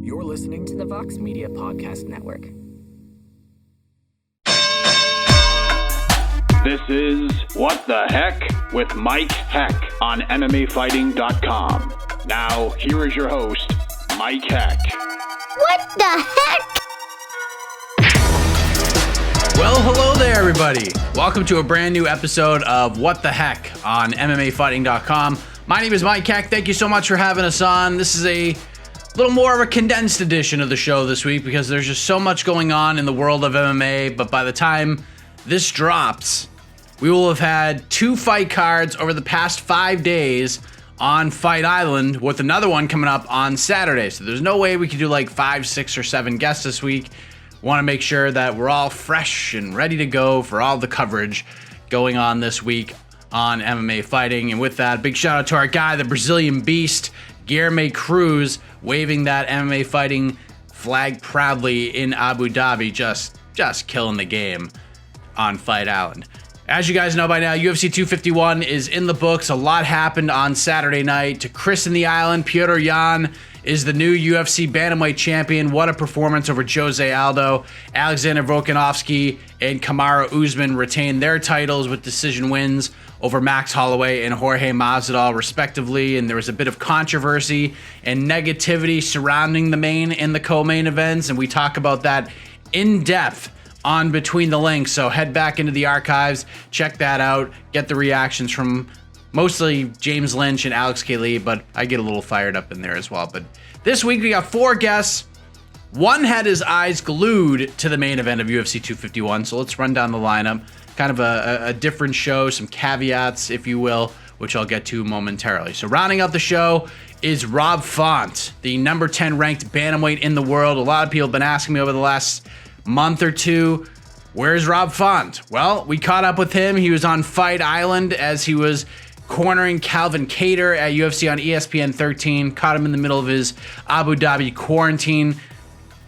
You're listening to the Vox Media Podcast Network. This is What the Heck with Mike Heck on MMAfighting.com. Now, here is your host, Mike Heck. What the heck? Well, hello there, everybody. Welcome to a brand new episode of What the Heck on MMAfighting.com. My name is Mike Heck. Thank you so much for having us on. This is a little more of a condensed edition of the show this week because there's just so much going on in the world of MMA. But by the time this drops, we will have had 2 fight cards over the past 5 days on Fight Island, with another one coming up on Saturday. So there's no way we could do like 5, 6, or 7 guests this week. Want to make sure that we're all fresh and ready to go for all the coverage going on this week on MMA Fighting. And with that, big shout out to our guy, the Brazilian Beast, Guilherme Cruz, waving that MMA Fighting flag proudly in Abu Dhabi, just killing the game on Fight Island. As you guys know by now, UFC 251 is in the books. A lot happened on Saturday night. To christen the island, Petr Yan is the new UFC bantamweight champion. What a performance over Jose Aldo. Alexander Volkanovski and Kamaru Usman retained their titles with decision wins over Max Holloway and Jorge Masvidal, respectively. And there was a bit of controversy and negativity surrounding the main and the co-main events, and we talk about that in depth on Between the Links. So head back into the archives, check that out, get the reactions from mostly James Lynch and Alex K. Lee, but I get a little fired up in there as well. But this week we got 4 guests. One had his eyes glued to the main event of UFC 251, so let's run down the lineup. Kind of a different show, some caveats, if you will, which I'll get to momentarily. So rounding out the show is Rob Font, the number 10 ranked bantamweight in the world. A lot of people have been asking me over the last month or two, where's Rob Font? Well, we caught up with him. He was on Fight Island as he was cornering Calvin Kattar at UFC on ESPN 13. Caught him in the middle of his Abu Dhabi quarantine.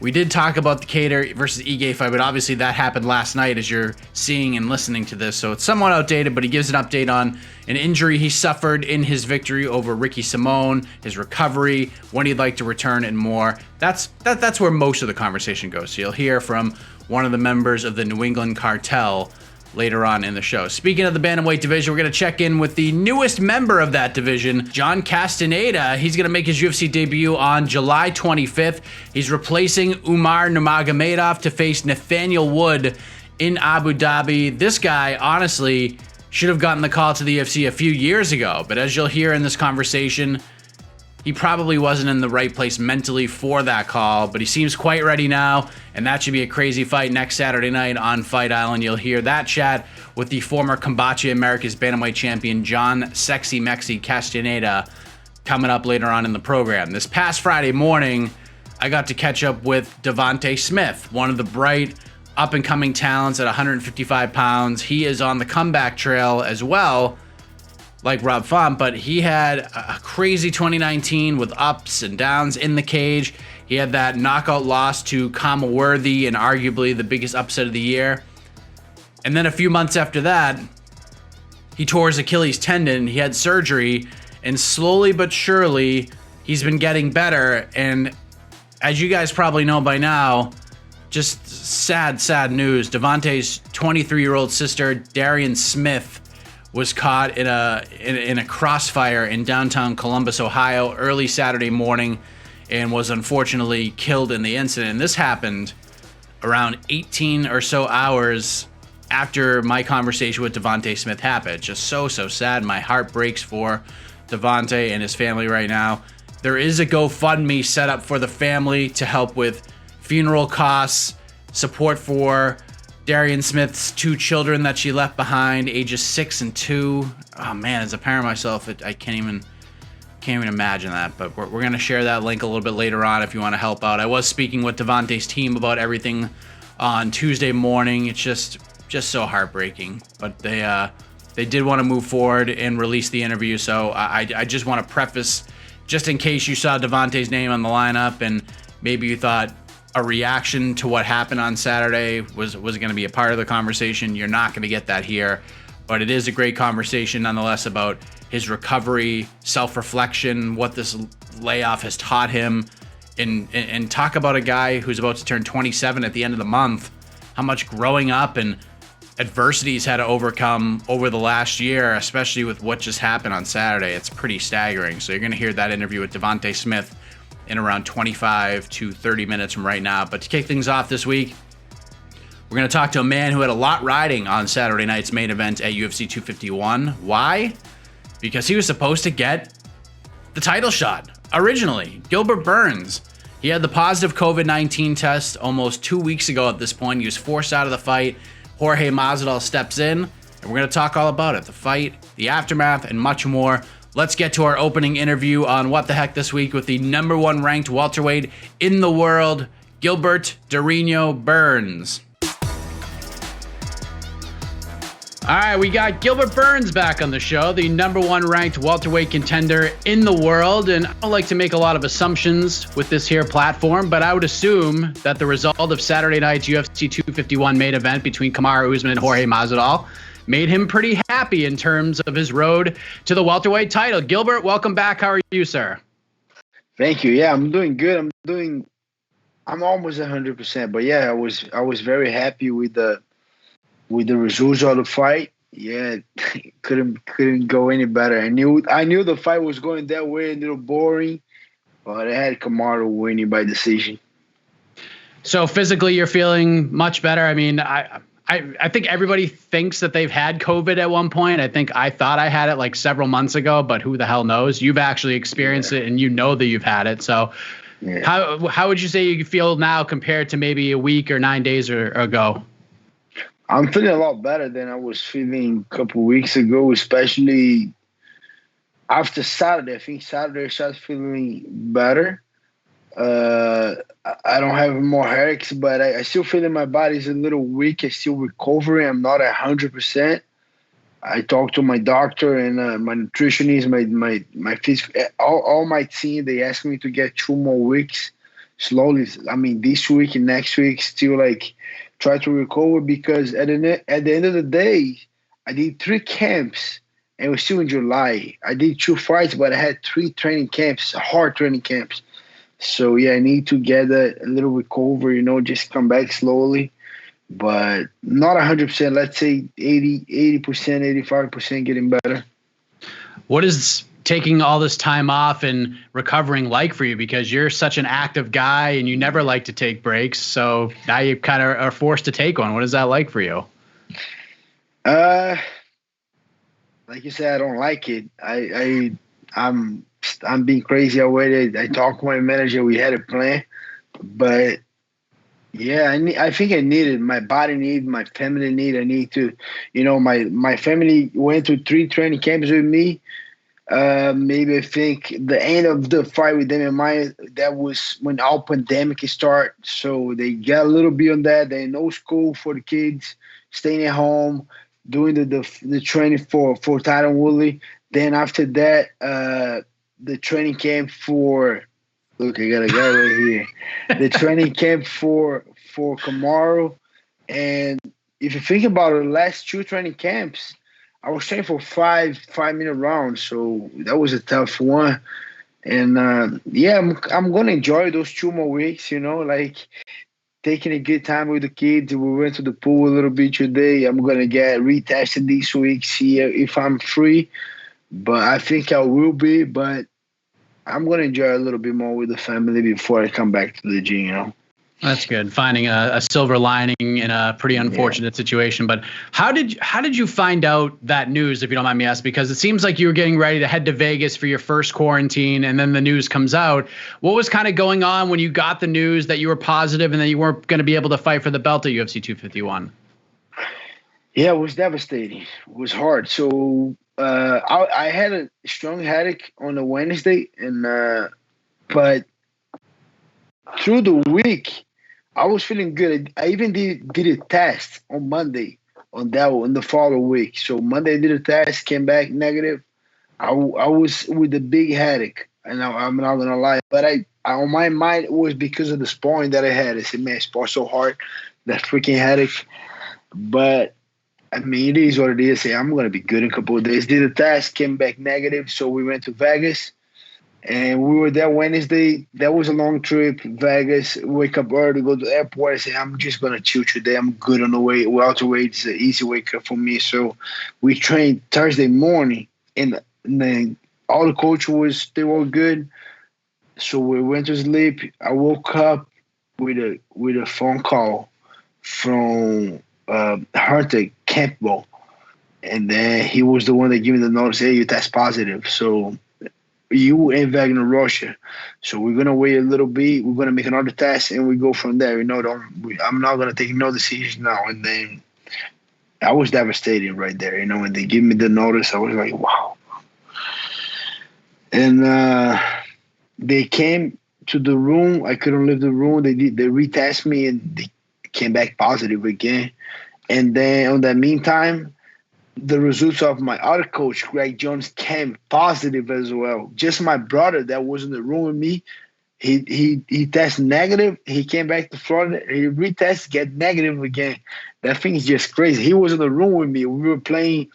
We did talk about the Kattar versus Ige fight, but obviously that happened last night as you're seeing and listening to this, so it's somewhat outdated, but he gives an update on an injury he suffered in his victory over Ricky Simone, his recovery, when he'd like to return, and more. That's where most of the conversation goes. So you'll hear from one of the members of the New England Cartel later on in the show. Speaking of the bantamweight division, we're going to check in with the newest member of that division, John Castaneda. He's going to make his UFC debut on July 25th. He's replacing Umar Nurmagomedov to face Nathaniel Wood in Abu Dhabi. This guy, honestly, should have gotten the call to the UFC a few years ago, but as you'll hear in this conversation, he probably wasn't in the right place mentally for that call, but he seems quite ready now, and that should be a crazy fight next Saturday night on Fight Island. You'll hear that chat with the former Combachi America's bantamweight champion, John Sexy Mexi Castaneda, coming up later on in the program. This past Friday morning, I got to catch up with Devonte Smith, one of the bright up-and-coming talents at 155 pounds. He is on the comeback trail as well, like Rob Font, but he had a crazy 2019 with ups and downs in the cage. He had that knockout loss to Kamaru, and arguably the biggest upset of the year. And then a few months after that, he tore his Achilles tendon. He had surgery, and slowly but surely, he's been getting better. And as you guys probably know by now, just sad news. Devonte's 23-year-old sister, Darian Smith, was caught in a crossfire in downtown Columbus, Ohio, early Saturday morning, and was unfortunately killed in the incident. And this happened around 18 or so hours after my conversation with Devonte Smith happened. Just so sad. My heart breaks for Devonte and his family right now. There is a GoFundMe set up for the family to help with funeral costs, support for Darian Smith's 2 children that she left behind, ages 6 and 2. Oh man, as a parent myself, I can't even imagine that. But we're going to share that link a little bit later on if you want to help out. I was speaking with Devonte's team about everything on Tuesday morning. It's just so heartbreaking. But they did want to move forward and release the interview. So I just want to preface, just in case you saw Devonte's name on the lineup and maybe you thought a reaction to what happened on Saturday was going to be a part of the conversation. You're not going to get that here, but it is a great conversation nonetheless about his recovery, self-reflection, what this layoff has taught him, and talk about a guy who's about to turn 27 at the end of the month, how much growing up and adversity he's had to overcome over the last year, especially with what just happened on Saturday. It's pretty staggering. So you're going to hear that interview with Devonte Smith in around 25 to 30 minutes from right now. But to kick things off this week, we're going to talk to a man who had a lot riding on Saturday night's main event at UFC 251. Why? Because he was supposed to get the title shot originally. Gilbert Burns. He had the positive COVID-19 test almost 2 weeks ago at this point. He was forced out of the fight. Jorge Masvidal steps in, and we're going to talk all about it. The fight, the aftermath, and much more. Let's get to our opening interview on What the Heck this week with the number 1 ranked welterweight in the world, Gilbert Burns. All right, we got Gilbert Burns back on the show, the number 1 ranked welterweight contender in the world. And I don't like to make a lot of assumptions with this here platform, but I would assume that the result of Saturday night's UFC 251 main event between Kamaru, Usman, and Jorge Masvidal made him pretty happy in terms of his road to the welterweight title. Gilbert, welcome back. How are you, sir? Thank you. Yeah, I'm doing good. I'm almost 100%, but yeah, I was very happy with the results of the fight. Yeah, couldn't go any better. I knew the fight was going that way, a little boring, but I had Kamaru winning by decision. So physically, you're feeling much better. I mean, I think everybody thinks that they've had COVID at one point. I thought I had it like several months ago, but who the hell knows? You've actually experienced it, and you know that you've had it. So how would you say you feel now compared to maybe a week or 9 days ago? I'm feeling a lot better than I was feeling a couple of weeks ago, especially after Saturday. I think Saturday I started feeling better. I don't have more headaches, but I still feel that my body's a little weak. I still recovering. I'm not 100%. I talked to my doctor and my nutritionist, my physical, all my team. They asked me to get 2 more weeks slowly. I mean, this week and next week, still try to recover, because at the end of the day, I did 3 camps and we're still in July. I did 2 fights, but I had 3 training camps, hard training camps. So yeah, I need to get a little recovery, just come back slowly, but not 100%. Let's say 80%, 85% getting better. What is taking all this time off and recovering like for you? Because you're such an active guy and you never like to take breaks. So now you kind of are forced to take one. What is that like for you? Like you said, I don't like it. I'm being crazy already. I talked to my manager. We had a plan, but yeah, I think I need it. My body need, my family need. I need to, my family went to 3 training camps with me. Maybe I think the end of the fight with them in mind, that was when our pandemic start. So they got a little bit on that. They no school for the kids, staying at home, doing the training for Tyron Woodley. Then after that, the training camp for, look, I got a guy right here. The training camp for Kamaru. And if you think about it, the last 2 training camps, I was training for 5-minute rounds, so that was a tough one. And yeah, I'm gonna enjoy those 2 more weeks. Taking a good time with the kids. We went to the pool a little bit today. I'm gonna get retested this week, see if I'm free. But I think I will be. But I'm gonna enjoy a little bit more with the family before I come back to the gym. That's good. Finding a silver lining in a pretty unfortunate situation. But how did you find out that news, if you don't mind me asking? Because it seems like you were getting ready to head to Vegas for your first quarantine, and then the news comes out. What was kind of going on when you got the news that you were positive and that you weren't going to be able to fight for the belt at UFC 251? Yeah, it was devastating. It was hard. So I had a strong headache on a Wednesday, but through the week, I was feeling good. I even did a test on Monday on the following week. So Monday I did a test, came back negative. I was with a big headache, and I'm not gonna lie. But on my mind, it was because of the sparring that I had. I said, man, spar so hard, that freaking headache. But I mean, it is what it is. I'm gonna be good in a couple of days. Did a test, came back negative. So we went to Vegas. And we were there Wednesday. That was a long trip. Vegas, wake up early, go to the airport. I said, I'm just going to chill today. I'm good on the way. Welterweight is an easy wake up for me. So we trained Thursday morning, and then all the coaches they were good. So we went to sleep. I woke up with a phone call from Hunter Campbell. And then he was the one that gave me the notice, hey, you test positive. So you and Wagner Russia. So we're going to wait a little bit. We're going to make another test, and we go from there. I'm not going to take no decision now. And then I was devastated right there. When they give me the notice, I was like, wow. And they came to the room. I couldn't leave the room. They retest me, and they came back positive again. And then on that meantime, the results of my other coach, Greg Jones, came positive as well. Just my brother that was in the room with me, he tested negative. He came back to Florida. He retested, get negative again. That thing is just crazy. He was in the room with me. We were playing.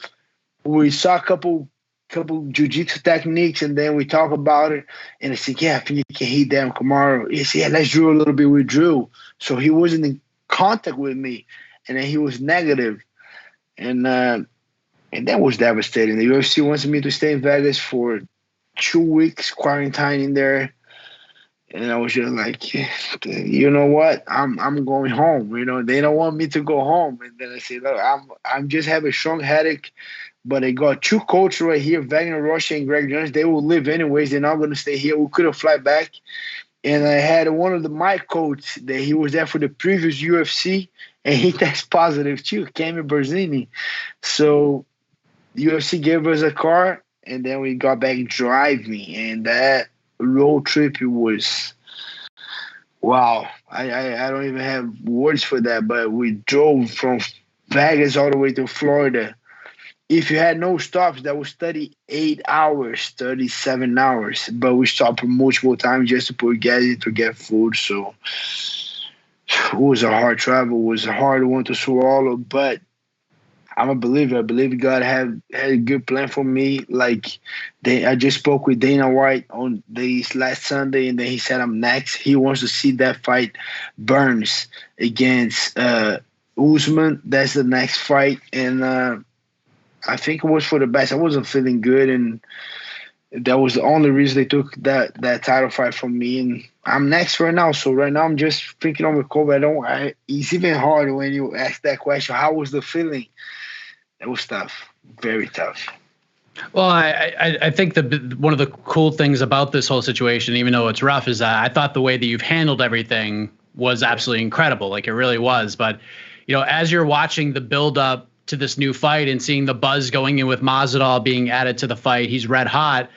We saw a couple jiu-jitsu techniques, and then we talk about it. And I said, yeah, I think you can hit them, Kamaru. He said, yeah, let's drill a little bit. We drew. So he wasn't in contact with me, and then he was negative. And that was devastating. The UFC wants me to stay in Vegas for 2 weeks, quarantining there. And I was just like, you know what? I'm going home. They don't want me to go home. And then I said, look, I'm just have a strong headache. But I got 2 coaches right here, Wagner Russia and Greg Jones. They will leave anyways. They're not going to stay here. We couldn't fly back. And I had one of my coaches that he was there for the previous UFC, and he tested positive too, Kamaru Berzini. So UFC gave us a car, and then we got back driving, and that road trip, it was wow. I don't even have words for that, but we drove from Vegas all the way to Florida. If you had no stops, that was 38 hours, 37 hours, but we stopped multiple times just to put gas in to get food. So it was a hard travel. It was a hard one to swallow, but I'm a believer. I believe God had a good plan for me. I just spoke with Dana White on this last Sunday, and then he said I'm next. He wants to see that fight Burns against Usman. That's the next fight, and I think it was for the best. I wasn't feeling good, and that was the only reason they took that title fight from me. And I'm next right now. So right now I'm just thinking on the COVID. It's even harder when you ask that question. How was the feeling? It was tough, very tough. Well, I think one of the cool things about this whole situation, even though it's rough, is that I thought the way that you've handled everything was absolutely incredible. Like, it really was. But, as you're watching the build up to this new fight and seeing the buzz going in with Masvidal being added to the fight, he's red hot.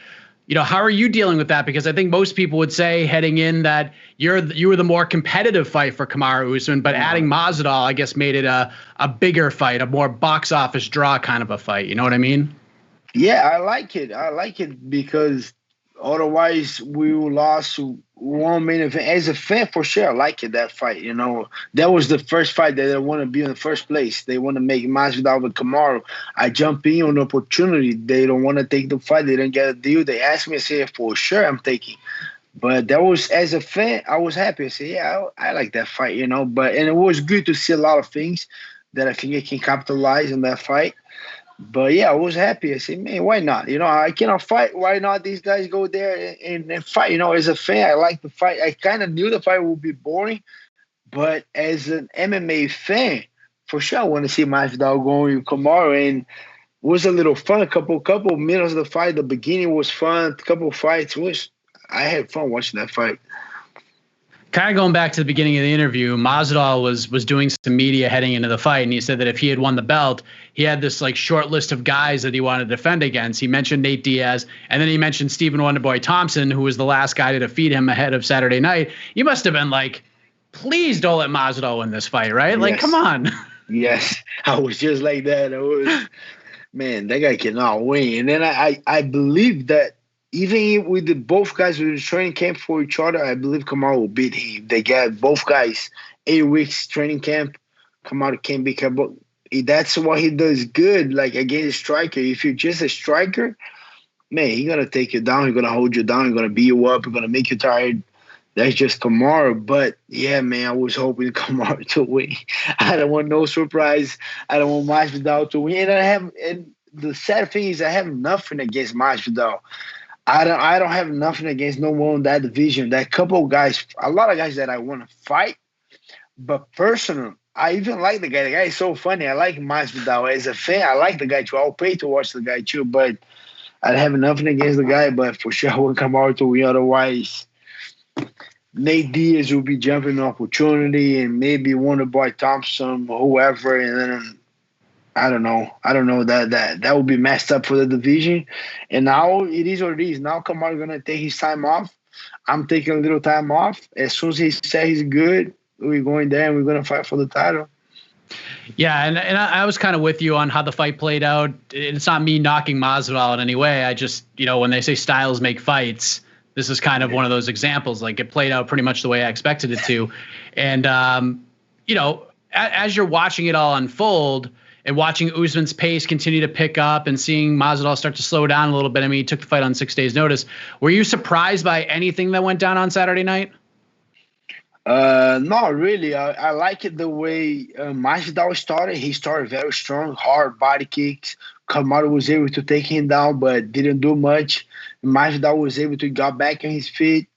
How are you dealing with that? Because I think most people would say heading in that you were the more competitive fight for Kamaru Usman, but adding Masvidal, I guess, made it a bigger fight, a more box office draw kind of a fight. You know what I mean? Yeah, I like it. I like it because otherwise we lost one main event. As a fan, for sure, I like it, that fight. That was the first fight that they want to be in the first place. They want to make Masvidal with Kamaru. I jump in on the opportunity. They don't want to take the fight. They didn't get a deal. They asked me, I said, for sure I'm taking. But that was, as a fan, I was happy. I said, yeah, I like that fight, and it was good to see a lot of things that I think I can capitalize on that fight. But yeah, I was happy. I said, man, why not? I cannot fight. Why not these guys go there and fight? As a fan, I like the fight. I kind of knew the fight would be boring. But as an MMA fan, for sure, I want to see Masvidal going with Kamaru. And it was a little fun. A couple minutes of the fight. The beginning was fun. A couple of fights. I had fun watching that fight. Kind of going back to the beginning of the interview, Masvidal was doing some media heading into the fight, and he said that if he had won the belt, he had this short list of guys that he wanted to defend against. He mentioned Nate Diaz, and then he mentioned Stephen Wonderboy Thompson, who was the last guy to defeat him ahead of Saturday night. You must have been like, please don't let Masvidal win this fight, right? Like, come on. Yes, I was just like that. Man, that guy cannot win. And then I believe that even with both guys with the training camp for each other, I believe Kamaru will beat him. They got both guys 8 weeks training camp. Kamaru can't beat Kamaru. That's what he does good, against a striker. If you're just a striker, man, he's going to take you down. He's going to hold you down. He's going to beat you up. He's going to make you tired. That's just Kamaru. But, yeah, man, I was hoping Kamaru to win. I don't want no surprise. I don't want Masvidal to win. And the sad thing is I have nothing against Masvidal. I don't have nothing against no one in that division. That couple of guys, a lot of guys that I want to fight. But personally, I even like the guy. The guy is so funny. I like Masvidal. As a fan, I like the guy too. I'll pay to watch the guy too. But I have nothing against the guy. But for sure, I won't come out to win. Otherwise, Nate Diaz will be jumping an opportunity, and maybe Wonderboy Thompson or whoever. And then I don't know. That would be messed up for the division. And now it is what it is. Now Kamaru gonna take his time off. I'm taking a little time off. As soon as he says he's good, we're going there and we're going to fight for the title. Yeah, and I was kind of with you on how the fight played out. It's not me knocking Masvidal in any way. I just, when they say styles make fights, this is kind of one of those examples. Like, it played out pretty much the way I expected it to. And, as you're watching it all unfold and watching Usman's pace continue to pick up and seeing Masvidal start to slow down a little bit, I mean, he took the fight on 6 days' notice. Were you surprised by anything that went down on Saturday night? Not really. I like it the way Masvidal started. He started very strong, hard body kicks. Kamaru was able to take him down, but didn't do much. Masvidal was able to get back on his feet.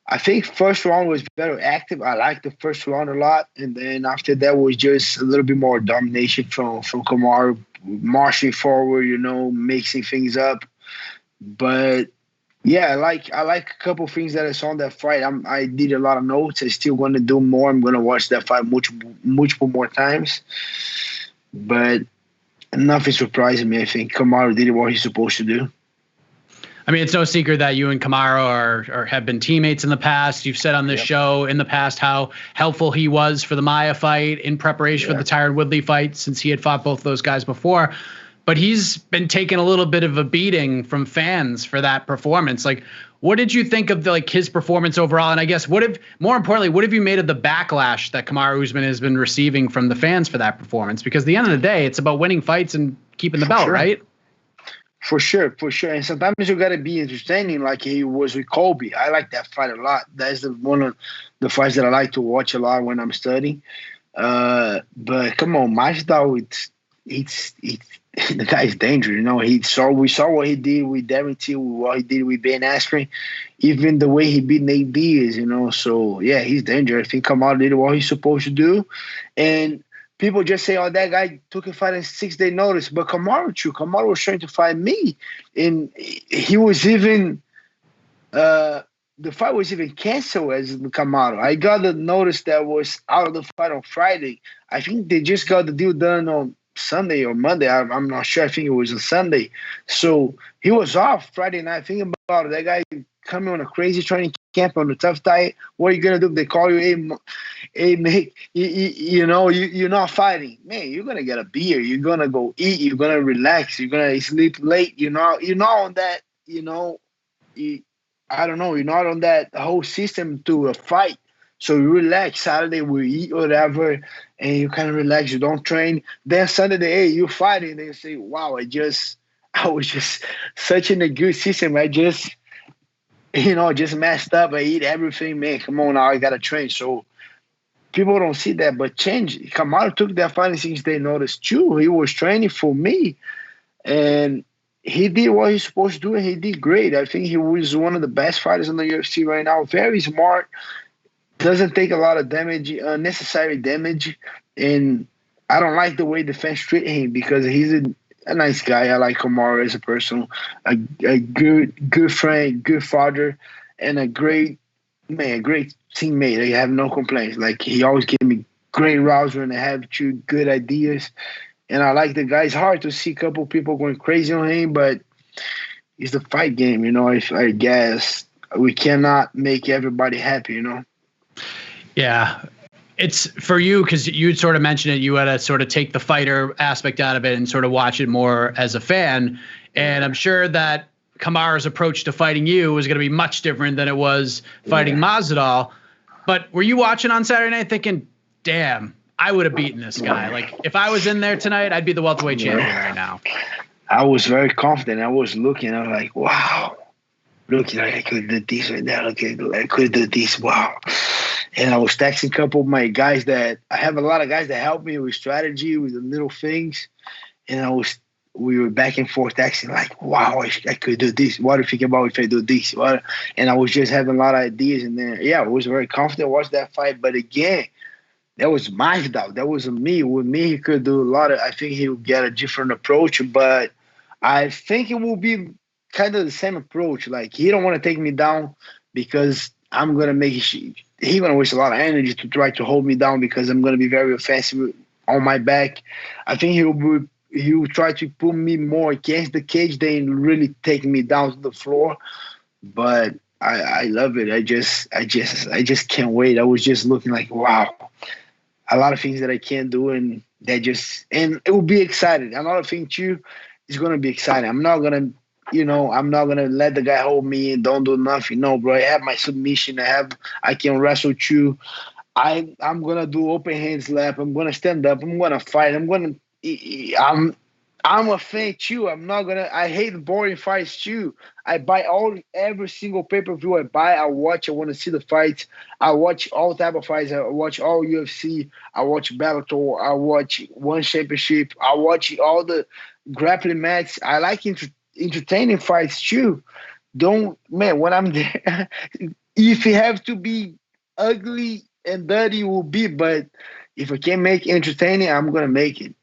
I think first round was very active. I liked the first round a lot. And then after that was just a little bit more domination from Kamaru, marching forward, mixing things up. But yeah, I like a couple of things that I saw in that fight. I did a lot of notes. I'm still going to do more. I'm going to watch that fight multiple more times. But nothing surprising me. I think Kamaru did what he's supposed to do. I mean, it's no secret that you and Kamaru are have been teammates in the past. You've said on this show in the past how helpful he was for the Maia fight in preparation for the Tyron Woodley fight, since he had fought both those guys before. But he's been taking a little bit of a beating from fans for that performance. Like, what did you think of his performance overall? And I guess more importantly, what have you made of the backlash that Kamaru Usman has been receiving from the fans for that performance? Because at the end of the day, it's about winning fights and keeping the belt, right? For sure. And sometimes you got to be entertaining, like he was with Colby. I like that fight a lot. That's one of the fights that I like to watch a lot when I'm studying. But come on, Masvidal, it's the guy is dangerous. We saw what he did with Darren Till, what he did with Ben Askren, even the way he beat Nate Diaz. So yeah, he's dangerous. I think Kamaru did what he's supposed to do, and people just say, "Oh, that guy took a fight in 6 day notice." But Kamaru was trying to fight me, and he was even the fight was even canceled as Kamaru. I got the notice that was out of the fight on Friday. I think they just got the deal done on Sunday or Monday. I'm not sure. I think it was a Sunday. So he was off Friday night. Thinking about it, that guy coming on a crazy training camp on a tough diet. What are you gonna do if they call you, hey mate, you're not fighting? Man, you're gonna get a beer. You're gonna go eat. You're gonna relax. You're gonna sleep late. You're not on that. I don't know. You're not on that whole system to a fight. So you relax. Saturday we eat whatever, and you kind of relax. You don't train. Then Sunday, hey, you fighting. They say, wow, I was just such in a good system. I just messed up. I eat everything. Man, come on now, I gotta train. So people don't see that, but change. Kamaru took that fight in 6 day notice too. He was training for me, and he did what he's supposed to do, and he did great. I think he was one of the best fighters in the UFC right now. Very smart. Doesn't take a lot of damage, unnecessary damage, and I don't like the way the fans treat him because he's a nice guy. I like Kamaru as a person, a good friend, good father, and a great teammate. I have no complaints. Like, he always gave me great routes when I have good ideas, and I like the guy. It's hard to see a couple people going crazy on him, but it's the fight game, I guess we cannot make everybody happy, Yeah, it's for you because you sort of mentioned it. You had to sort of take the fighter aspect out of it and sort of watch it more as a fan. And I'm sure that Kamaru's approach to fighting you was going to be much different than it was fighting Masvidal. But were you watching on Saturday night thinking, damn, I would have beaten this guy? Like, if I was in there tonight, I'd be the welterweight champion right now. I was very confident. I was looking. I was like, wow. Looking like I could do this right now. Okay, I could do this. Wow. And I was texting a couple of my guys that I have a lot of guys that help me with strategy, with the little things. And we were back and forth texting like, wow, I could do this. What do you think about if I do this? What? And I was just having a lot of ideas. And then, I was very confident. Watch that fight. But again, that was Masvidal. That wasn't me. With me, he could do a lot of, I think he would get a different approach. But I think it will be kind of the same approach. Like, he don't want to take me down because I'm going to make it. He's going to waste a lot of energy to try to hold me down because I'm going to be very offensive on my back. I think he will try to put me more against the cage than really take me down to the floor. But I love it. I just can't wait. I was just looking like, wow, a lot of things that I can't do, and and it will be exciting. Another thing too is going to be exciting. I'm not going to let the guy hold me and don't do nothing. No, bro. I have my submission. I can wrestle too. I'm going to do open hand slap. I'm going to stand up. I'm going to fight. I'm a fan too. I hate boring fights too. I buy every single pay-per-view I buy. I watch. I want to see the fights. I watch all type of fights. I watch all UFC. I watch Bellator. I watch One Championship. I watch all the grappling matches. I like entertaining fights too. When I'm there, if it have to be ugly and dirty, it will be. But if I can make it entertaining, I'm gonna make it.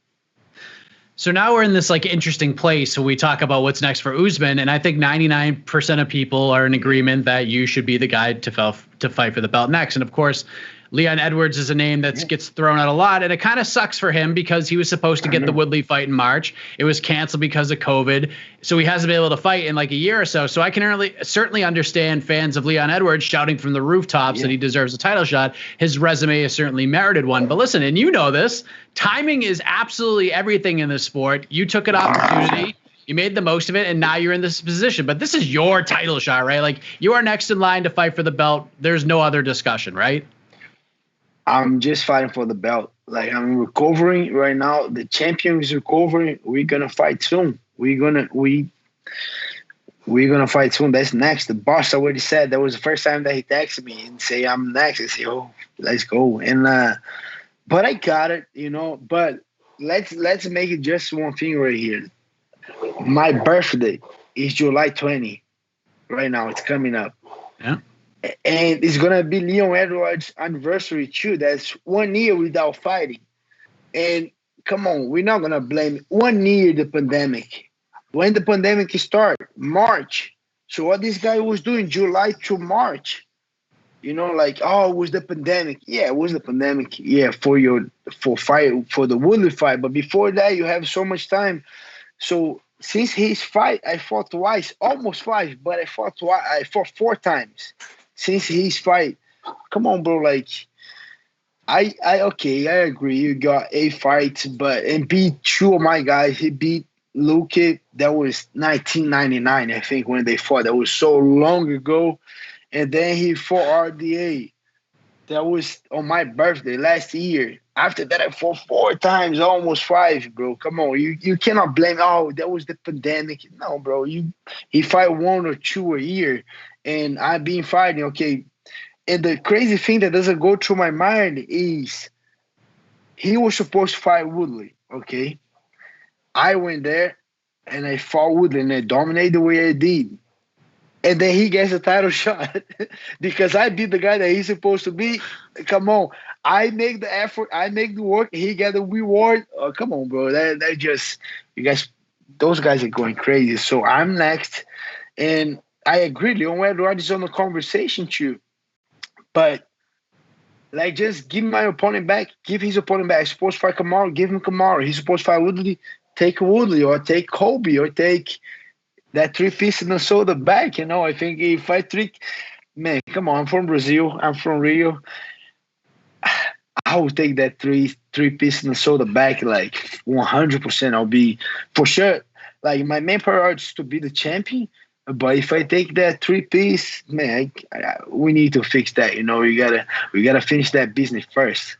So now we're in this like interesting place. So we talk about what's next for Usman, and I think 99% of people are in agreement that you should be the guy to fight for the belt next. And of course, Leon Edwards is a name that gets thrown out a lot, and it kind of sucks for him because he was supposed to get the Woodley fight in March. It was canceled because of COVID, so he hasn't been able to fight in like a year or so. So I can certainly understand fans of Leon Edwards shouting from the rooftops that he deserves a title shot. His resume has certainly merited one. But listen, and you know this, timing is absolutely everything in this sport. You took an opportunity. You made the most of it, and now you're in this position. But this is your title shot, right? Like, you are next in line to fight for the belt. There's no other discussion, right? I'm just fighting for the belt. Like, I'm recovering right now. The champion is recovering. We're gonna fight soon. We're gonna fight soon. That's next. The boss already said that was the first time that he texted me and say I'm next. I say, oh, let's go. And but I got it, But let's make it just one thing right here. My birthday is July 20. Right now, it's coming up. Yeah. And it's going to be Leon Edwards' anniversary, too. That's 1 year without fighting. And come on, we're not going to blame 1 year the pandemic. When the pandemic started, March. So what this guy was doing, July to March, it was the pandemic. Yeah, it was the pandemic. Yeah, for the Woodley fight. But before that, you have so much time. So since his fight, I fought twice, almost 5, but I fought 4 times. Since his fight, come on, bro. Like, I agree. You got 8 fights, and beat 2 of my guys. He beat Luke. That was 1999, I think, when they fought. That was so long ago. And then he fought RDA. That was on my birthday last year. After that, I fought 4 times, almost 5, bro. Come on, you cannot blame. Oh, that was the pandemic. No, bro. He fight 1 or 2 a year. And I've been fighting, okay. And the crazy thing that doesn't go through my mind is he was supposed to fight Woodley, okay? I went there and I fought Woodley and I dominated the way I did. And then he gets a title shot because I beat the guy that he's supposed to beat. Come on. I make the effort. I make the work. He got the reward. Oh, come on, bro. That just, those guys are going crazy. So I'm next. And I agree, Leon Edwards is on the conversation too. But, like, just give my opponent back. Give his opponent back. He's supposed to fight Kamaru. Give him Kamaru. He's supposed to fight Woodley. Take Woodley or take Colby or take that 3-piece in the soda back. I think if I 3, man, come on. I'm from Brazil. I'm from Rio. I will take that 3-piece in the soda back like 100%. I'll be, for sure, like, my main priority is to be the champion. But if I take that 3-piece, man, we need to fix that. We gotta finish that business first.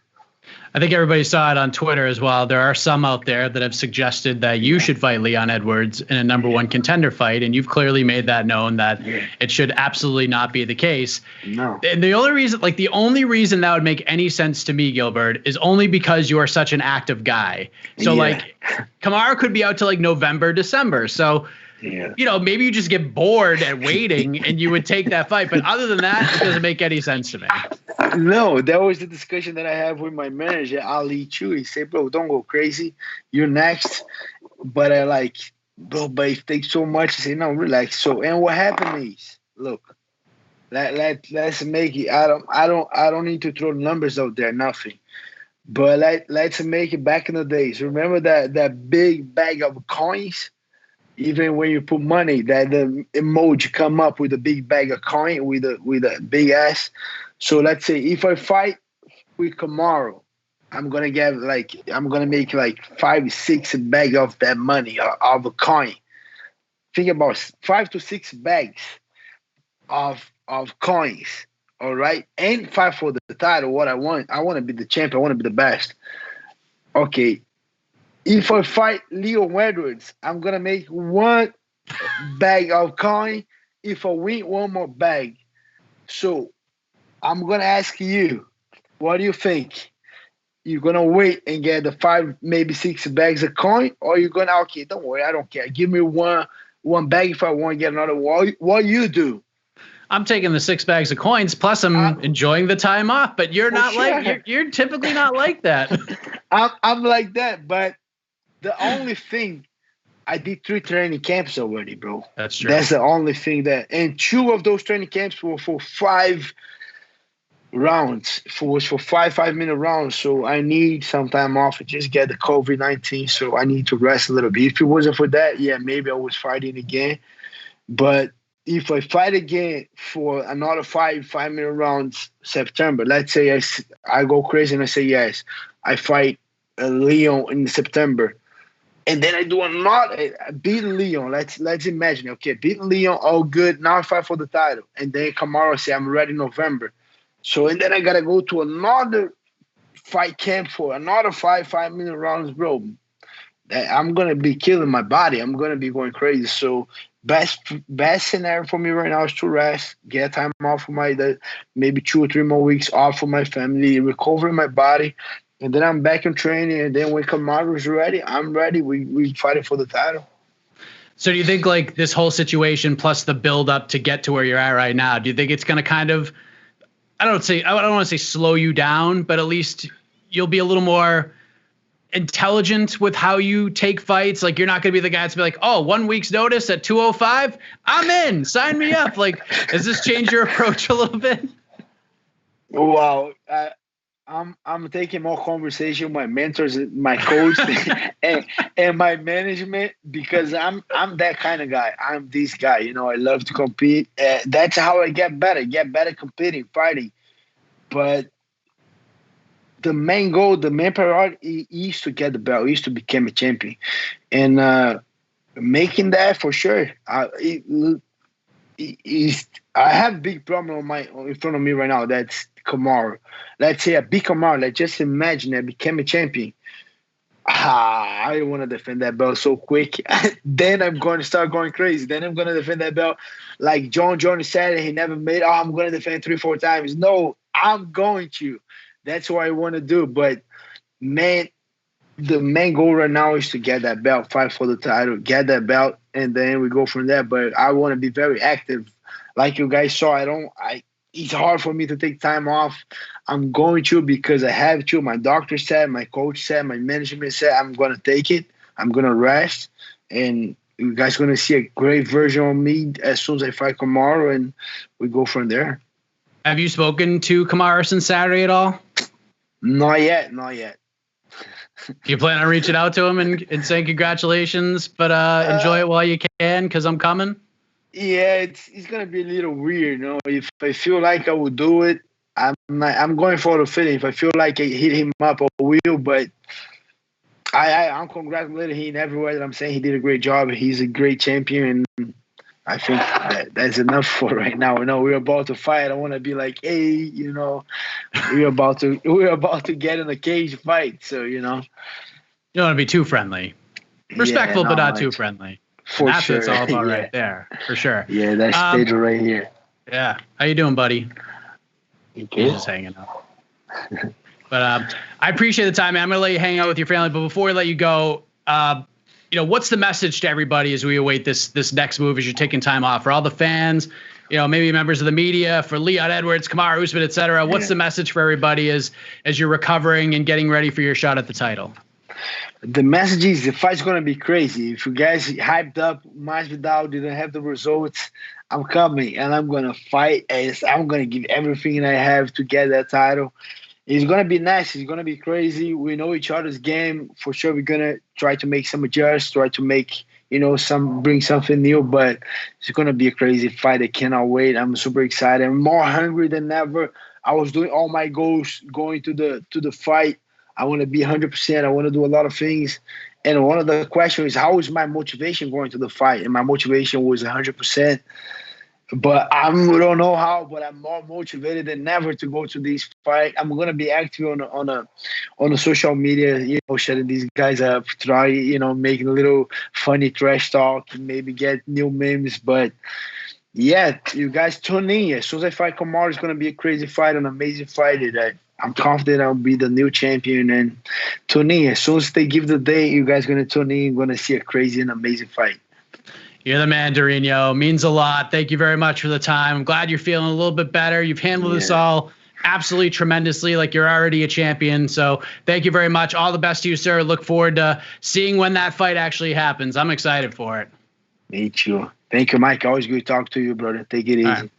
I think everybody saw it on Twitter as well. There are some out there that have suggested that you should fight Leon Edwards in a number one contender fight, and you've clearly made that known that it should absolutely not be the case. No. And the only reason that would make any sense to me, Gilbert, is only because you are such an active guy. So like Kamaru could be out to like November, December. So maybe you just get bored at waiting and you would take that fight. But other than that, it doesn't make any sense to me. No, that was the discussion that I have with my manager, Ali Chu. He said, bro, don't go crazy. You're next. But I like, bro, but it takes so much. I say, no, relax. So, and what happened is, look, let's make it. I don't need to throw numbers out there, nothing. But let's make it back in the days. Remember that big bag of coins? Even when you put money, that the emoji come up with a big bag of coin with a big ass. So let's say if I fight with Kamaru, I'm gonna make like 5-6 bags of that money of a coin. Think about 5 to 6 bags of coins. All right, and fight for the title. What I want to be the champion. I want to be the best. Okay. If I fight Leon Edwards, I'm going to make 1 bag of coin. If I win, 1 more bag. So I'm going to ask you, what do you think? You're going to wait and get the 5, maybe 6 bags of coin? Or you're going to, okay, don't worry, I don't care. Give me one bag if I want to get another one. What you do? I'm taking the 6 bags of coins, plus I'm enjoying the time off. But you're not you're typically not like that. I'm like that, but the only thing, I did 3 training camps already, bro. That's true. That's the only thing and 2 of those training camps were for 5 rounds. For 5-minute rounds. So I need some time off to just get the COVID-19. So I need to rest a little bit. If it wasn't for that, maybe I was fighting again. But if I fight again for another 5-minute rounds September, let's say I go crazy and I say yes, I fight Leon in September. And then I do beat Leon. Let's imagine, okay, beat Leon, all good. Now I fight for the title. And then Kamaru say, I'm ready in November. So, and then I got to go to another fight camp for another 5-minute rounds, bro. I'm going to be killing my body. I'm going to be going crazy. So best scenario for me right now is to rest, get time off for maybe 2 or 3 more weeks off for my family, recover my body. And then I'm back in training, and then when Kamaru's ready, I'm ready. We fighting for the title. So do you think like this whole situation plus the build up to get to where you're at right now, do you think it's going to kind of, I don't want to say slow you down, but at least you'll be a little more intelligent with how you take fights? Like you're not going to be the guy that's be like, oh, 1 week's notice at 205, I'm in, sign me up. Like, does this change your approach a little bit? Wow. I'm taking more conversation with my mentors, my coach, and my management, because I'm that kind of guy. I'm this guy. I love to compete. That's how I get better. Get better competing, fighting. But the main goal, the main priority is to get the belt, is to become a champion, and making that for sure. I have big problem in front of me right now. That's Kamaru. Let's say I beat Kamaru. Let's just imagine I became a champion. I want to defend that belt so quick. Then I'm going to start going crazy. Then I'm going to defend that belt like John Jones said. He never made. Oh, I'm going to defend 3-4 times. No, I'm going to. That's what I want to do. But man, the main goal right now is to get that belt, fight for the title, get that belt, and then we go from there. But I want to be very active. Like you guys saw, it's hard for me to take time off. I'm going to because I have to. My doctor said, my coach said, my management said, I'm going to take it. I'm going to rest. And you guys are going to see a great version of me as soon as I fight Kamaru, and we go from there. Have you spoken to Kamaru since Saturday at all? Not yet. You plan on reaching out to him and saying congratulations, but enjoy it while you can because I'm coming? Yeah, it's going to be a little weird. If I feel like I will do it, I'm going for the feeling. If I feel like I hit him up, I will. But I'm congratulating him everywhere that I'm saying he did a great job. He's a great champion, and I think that's enough for right now. We're about to fight. I don't want to be like, hey, we're about to get in a cage fight. So you don't want to be too friendly, respectful, but not too friendly. For that's sure. What it's all about right there, for sure. Yeah, that's Pedro right here. Yeah, how you doing, buddy? Okay. He's just hanging out. But I appreciate the time, man. I'm gonna let you hang out with your family. But before I let you go, what's the message to everybody as we await this next move as you're taking time off? For all the fans, maybe members of the media, for Leon Edwards, Kamaru, Usman, et cetera. What's the message for everybody as you're recovering and getting ready for your shot at the title? The message is the fight's going to be crazy. If you guys hyped up Masvidal, didn't have the results, I'm coming and I'm going to fight. And I'm going to give everything I have to get that title. It's going to be nice. It's going to be crazy. We know each other's game. For sure, we're going to try to make some adjustments, try to make, bring something new. But it's going to be a crazy fight. I cannot wait. I'm super excited. I'm more hungry than ever. I was doing all my goals going to the fight. I want to be 100%. I want to do a lot of things. And one of the questions is, how is my motivation going to the fight? And my motivation was 100%. But I don't know how, but I'm more motivated than ever to go to this fight. I'm going to be active on the social media, shutting these guys up, try, making a little funny trash talk, maybe get new memes. But yeah, you guys tune in. As soon as I fight Kamaru, it's going to be a crazy fight, an amazing fight. I'm confident I'll be the new champion. And tune in. As soon as they give the date, you guys going to tune in. You're going to see a crazy and amazing fight. You're the man, Durinho. Means a lot. Thank you very much for the time. I'm glad you're feeling a little bit better. You've handled this all absolutely tremendously, like you're already a champion. So thank you very much. All the best to you, sir. Look forward to seeing when that fight actually happens. I'm excited for it. Me too. Thank you, Mike. Always good to talk to you, brother. Take it easy. Right.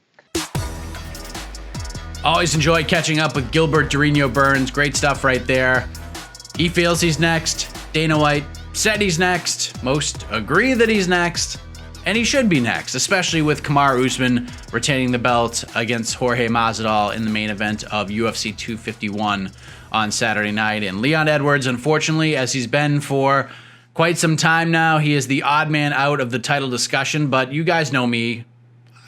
Always enjoyed catching up with Gilbert Durinho Burns. Great stuff right there. He feels he's next. Dana White said he's next. Most agree that he's next. And he should be next, especially with Kamaru Usman retaining the belt against Jorge Masvidal in the main event of UFC 251 on Saturday night. And Leon Edwards, unfortunately, as he's been for quite some time now, he is the odd man out of the title discussion. But you guys know me.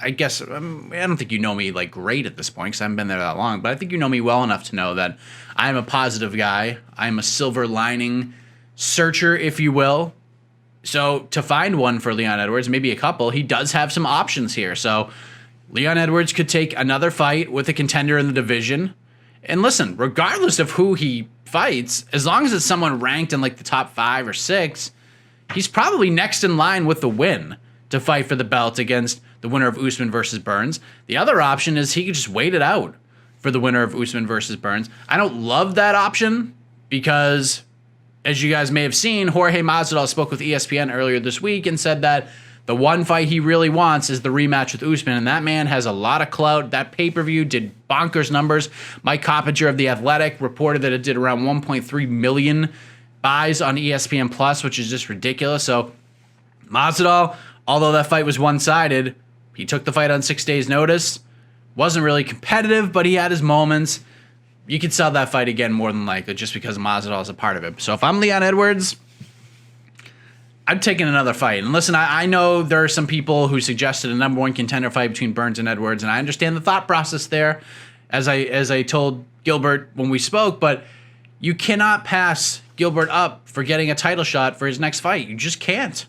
I guess I don't think you know me like great at this point because I haven't been there that long. But I think you know me well enough to know that I'm a positive guy. I'm a silver lining searcher, if you will. So to find one for Leon Edwards, maybe a couple, he does have some options here. So Leon Edwards could take another fight with a contender in the division. And listen, regardless of who he fights, as long as it's someone ranked in like the top 5 or 6, he's probably next in line with the win to fight for the belt against the winner of Usman versus Burns. The other option is he could just wait it out for the winner of Usman versus Burns. I don't love that option because, as you guys may have seen, Jorge Masvidal spoke with ESPN earlier this week and said that the one fight he really wants is the rematch with Usman, and that man has a lot of clout. That pay-per-view did bonkers numbers. Mike Coppinger of The Athletic reported that it did around 1.3 million buys on ESPN Plus, which is just ridiculous. So Masvidal, although that fight was one-sided, he took the fight on 6 days' notice. Wasn't really competitive, but he had his moments. You could sell that fight again more than likely just because Masvidal is a part of it. So if I'm Leon Edwards, I'm taking another fight. And listen, I know there are some people who suggested a number one contender fight between Burns and Edwards, and I understand the thought process there, as I told Gilbert when we spoke, but you cannot pass Gilbert up for getting a title shot for his next fight. You just can't.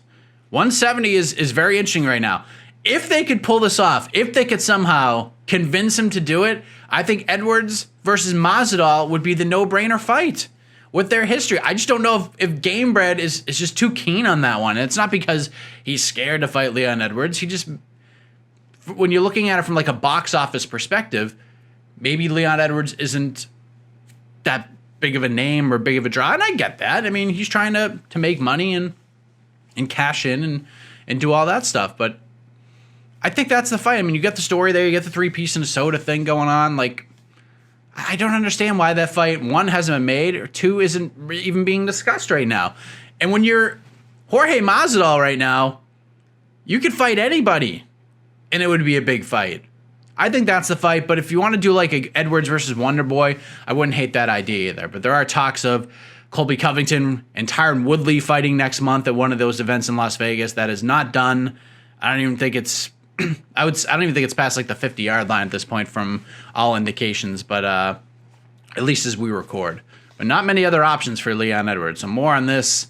170 is very interesting right now. If they could pull this off, if they could somehow convince him to do it, I think Edwards versus Masvidal would be the no-brainer fight with their history. I just don't know if Gamebred is just too keen on that one. And it's not because he's scared to fight Leon Edwards. He just, when you're looking at it from like a box office perspective, maybe Leon Edwards isn't that big of a name or big of a draw. And I get that. I mean, he's trying to make money and cash in and do all that stuff. But I think that's the fight. I mean, you get the story there. You get the 3-piece and a soda thing going on. Like, I don't understand why that fight, 1, hasn't been made, or 2, isn't even being discussed right now. And when you're Jorge Masvidal right now, you could fight anybody, and it would be a big fight. I think that's the fight. But if you want to do like a Edwards versus Wonderboy, I wouldn't hate that idea either. But there are talks of Colby Covington and Tyron Woodley fighting next month at one of those events in Las Vegas. That is not done. I don't even think it's I don't even think it's past like the 50-yard line at this point from all indications, but at least as we record. But not many other options for Leon Edwards. So more on this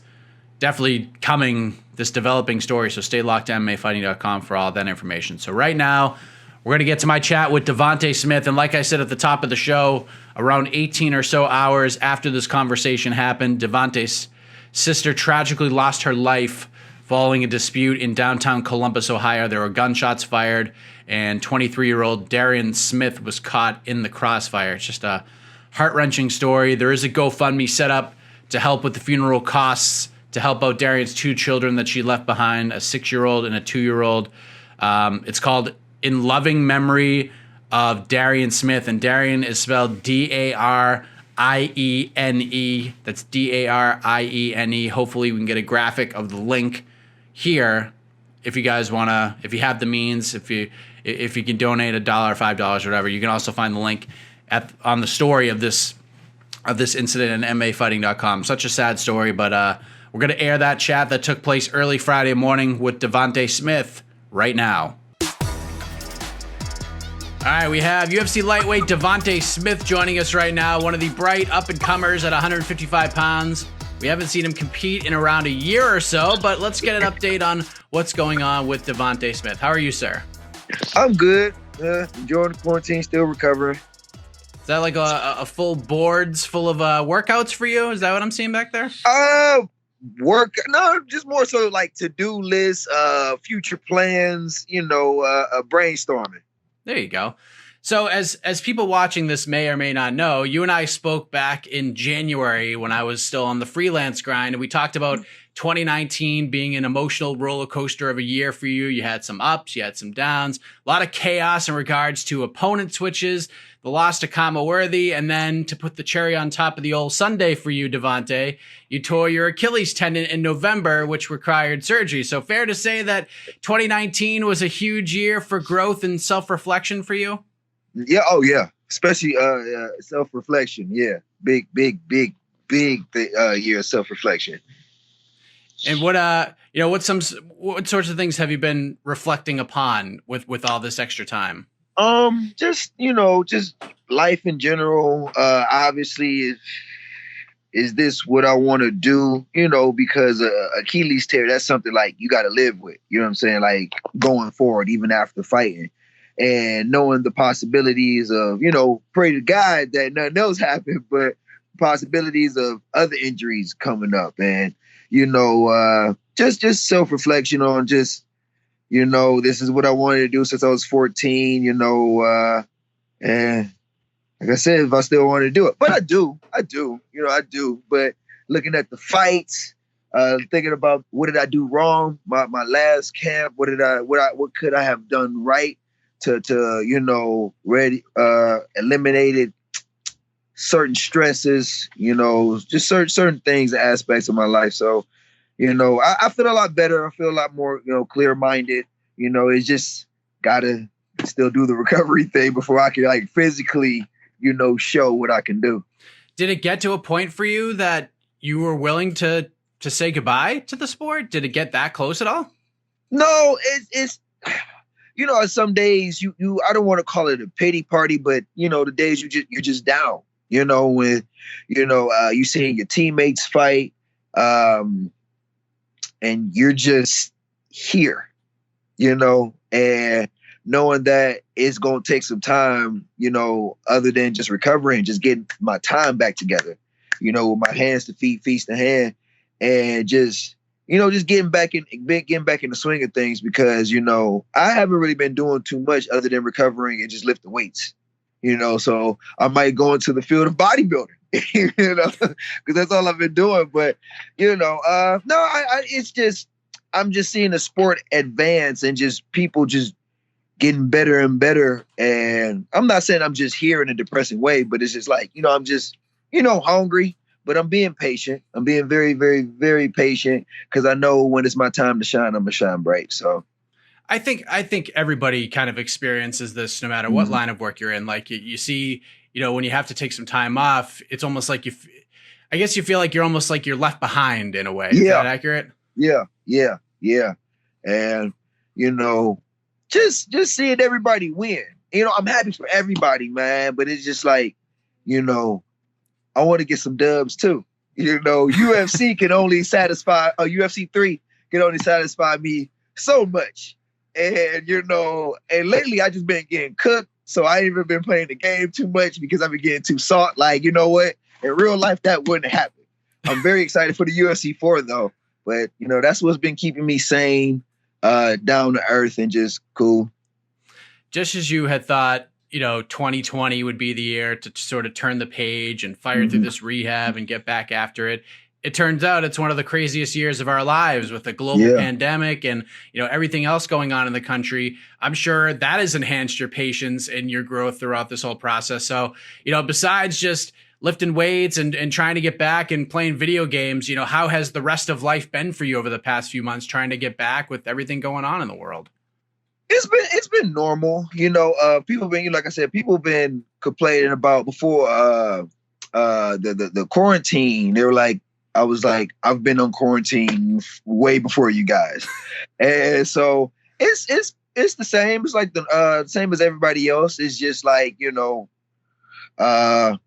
definitely coming, this developing story. So stay locked to MMAfighting.com for all that information. So right now, we're going to get to my chat with Devonte Smith. And like I said at the top of the show, around 18 or so hours after this conversation happened, Devonte's sister tragically lost her life following a dispute in downtown Columbus, Ohio. There were gunshots fired, and 23-year-old Darian Smith was caught in the crossfire. It's just a heart-wrenching story. There is a GoFundMe set up to help with the funeral costs, to help out Darian's 2 children that she left behind, a 6-year-old and a 2-year-old. It's called In Loving Memory of Darian Smith, and Darian is spelled Dariene. That's Dariene. Hopefully we can get a graphic of the link here if you guys want to, if you have the means, if you can donate $1 or $5 or whatever. You can also find the link on the story of this incident at MMAfighting.com. Such a sad story, but we're going to air that chat that took place early Friday morning with Devonte Smith right now. All right, we have UFC lightweight Devonte Smith joining us right now, one of the bright up-and-comers at 155 pounds. We haven't seen him compete in around a year or so, but let's get an update on what's going on with Devonte Smith. How are you, sir? I'm good. Enjoying the quarantine, still recovering. Is that like a full boards full of workouts for you? Is that what I'm seeing back there? No, just more so like to-do lists, future plans, brainstorming. There you go. So as people watching this may or may not know, you and I spoke back in January when I was still on the freelance grind, and we talked about 2019 being an emotional roller coaster of a year for you. You had some ups, you had some downs, a lot of chaos in regards to opponent switches, the loss to Kamaru, and then to put the cherry on top of the old Sunday for you, Devonte, you tore your Achilles tendon in November, which required surgery. So fair to say that 2019 was a huge year for growth and self-reflection for you? Yeah. Oh, yeah. Especially self-reflection. Yeah. Big year of self-reflection. And what sorts of things have you been reflecting upon with all this extra time? Just life in general. Obviously, is this what I want to do? Because Achilles tear, that's something like you got to live with. You know what I'm saying? Like going forward, even after fighting. And knowing the possibilities of, pray to God that nothing else happened, but possibilities of other injuries coming up. And, just self-reflection on just, this is what I wanted to do since I was 14, and like I said, if I still want to do it, but I do, but looking at the fights, thinking about what did I do wrong? My last camp, what could I have done right? To eliminated certain stresses, just certain things, aspects of my life. So, I feel a lot better. I feel a lot more, clear-minded. It's just gotta still do the recovery thing before I can like physically, show what I can do. Did it get to a point for you that you were willing to say goodbye to the sport? Did it get that close at all? No, it's. Some days I don't want to call it a pity party, but the days you're just down. When you seeing your teammates fight, and you're just here, and knowing that it's gonna take some time, other than just recovering, just getting my time back together, with my hands to feet, feet to hand, and just getting back in the swing of things because, I haven't really been doing too much other than recovering and just lifting weights, so I might go into the field of bodybuilding, because that's all I've been doing. But, it's just, I'm just seeing the sport advance and just people just getting better and better. And I'm not saying I'm just here in a depressing way, but it's just like, I'm just, hungry. But I'm being patient. I'm being very, very, very patient because I know when it's my time to shine, I'm gonna shine bright. So, I think everybody kind of experiences this, no matter what line of work you're in. Like you see, when you have to take some time off, it's almost like I guess you feel like you're almost like you're left behind in a way. Yeah. Is that accurate? Yeah. And you know, just seeing everybody win. You know, I'm happy for everybody, man. But it's just like, you know, I want to get some dubs too. You know, UFC can only satisfy, UFC 3 can only satisfy me so much. And, you know, and lately I just been getting cooked. So I ain't even been playing the game too much because I've been getting too salt. Like, you know what? In real life, that wouldn't happen. I'm very excited for the UFC 4 though. But, you know, that's what's been keeping me sane, down to earth and just cool. Just as you had thought, you know, 2020 would be the year to sort of turn the page and fire through this rehab and get back after it. It turns out it's one of the craziest years of our lives with the global pandemic and, you know, everything else going on in the country. I'm sure that has enhanced your patience and your growth throughout this whole process. So, you know, besides just lifting weights and trying to get back and playing video games, you know, how has the rest of life been for you over the past few months trying to get back with everything going on in the world? It's been normal, you know. People been, like I said, people been complaining about before the quarantine. They were like, I was like, I've been on quarantine way before you guys, and so it's the same. It's like the same as everybody else. It's just like, you know, I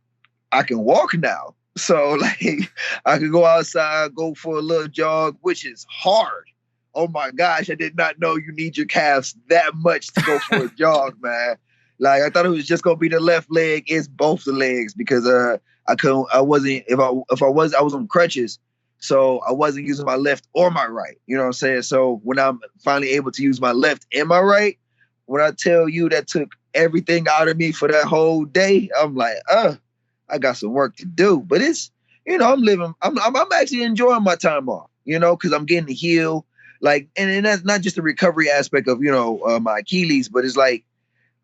can walk now, so like I can go outside, go for a little jog, which is hard. Oh my gosh, I did not know you need your calves that much to go for a jog, man. Like I thought it was just gonna be the left leg. It's both the legs because I was on crutches, so I wasn't using my left or my right. You know what I'm saying? So when I'm finally able to use my left and my right, when I tell you that took everything out of me for that whole day, I'm like, I got some work to do. But it's, you know, I'm actually enjoying my time off, you know, because I'm getting to heal. Like, and that's not just the recovery aspect of, you know, my Achilles, but it's like,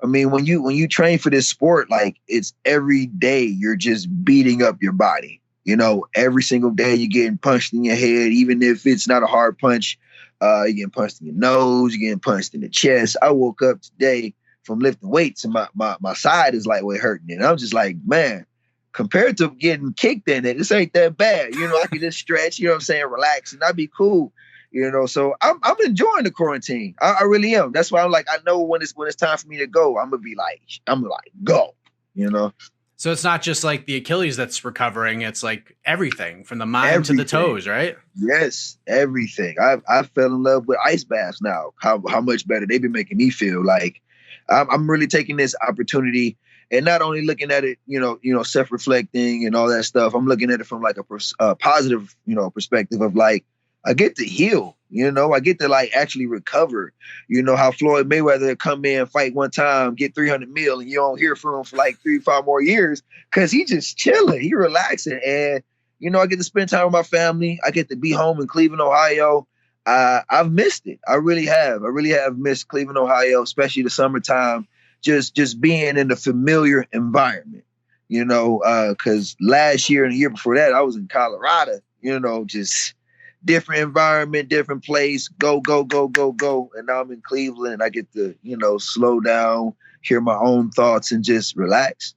I mean, when you train for this sport, like it's every day you're just beating up your body. You know, every single day you're getting punched in your head, even if it's not a hard punch. You're getting punched in your nose, you're getting punched in the chest. I woke up today from lifting weights and my side is like hurting. And I'm just like, man, compared to getting kicked in it, this ain't that bad. You know, I can just stretch, you know what I'm saying, relax, and I'd be cool. You know, so I'm enjoying the quarantine. I really am. That's why I'm like, I know when it's time for me to go, I'm gonna go. You know. So it's not just like the Achilles that's recovering; it's like everything from the mind to the toes, right? Yes, everything. I fell in love with ice baths now. How much better they've been making me feel. Like I'm really taking this opportunity and not only looking at it, you know, self-reflecting and all that stuff. I'm looking at it from like a positive, you know, perspective of like, I get to heal, you know, I get to like actually recover. You know how Floyd Mayweather come in, fight one time, get 300 mil, and you don't hear from him for like 3-5 more years because he just chilling, he relaxing. And, you know, I get to spend time with my family. I get to be home in Cleveland, Ohio. I've missed it. I really have missed Cleveland, Ohio, especially the summertime, just being in the familiar environment, you know, because last year and the year before that, I was in Colorado, you know, just different environment, different place, go. And now I'm in Cleveland and I get to, you know, slow down, hear my own thoughts and just relax.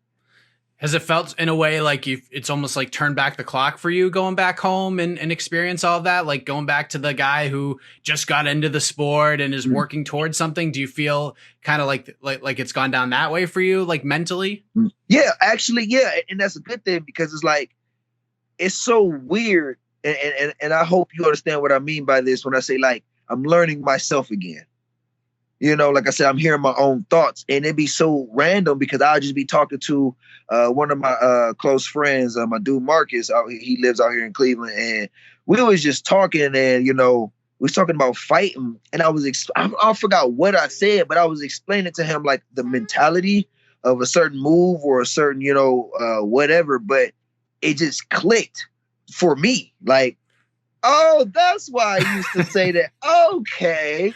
Has it felt in a way like it's almost like turned back the clock for you going back home and experience all of that? Like going back to the guy who just got into the sport and is working towards something. Do you feel kind of like it's gone down that way for you, like mentally? Yeah, actually, yeah. And that's a good thing because it's like, it's so weird. And I hope you understand what I mean by this when I say like I'm learning myself again. You know, like I said, I'm hearing my own thoughts, and it'd be so random because I'll just be talking to one of my close friends, my dude Marcus. He lives out here in Cleveland, and we was just talking, and you know, we was talking about fighting, and I forgot what I said, but I was explaining to him like the mentality of a certain move or a certain, you know, whatever, but it just clicked for me. Like, oh, that's why I used to say that. Okay.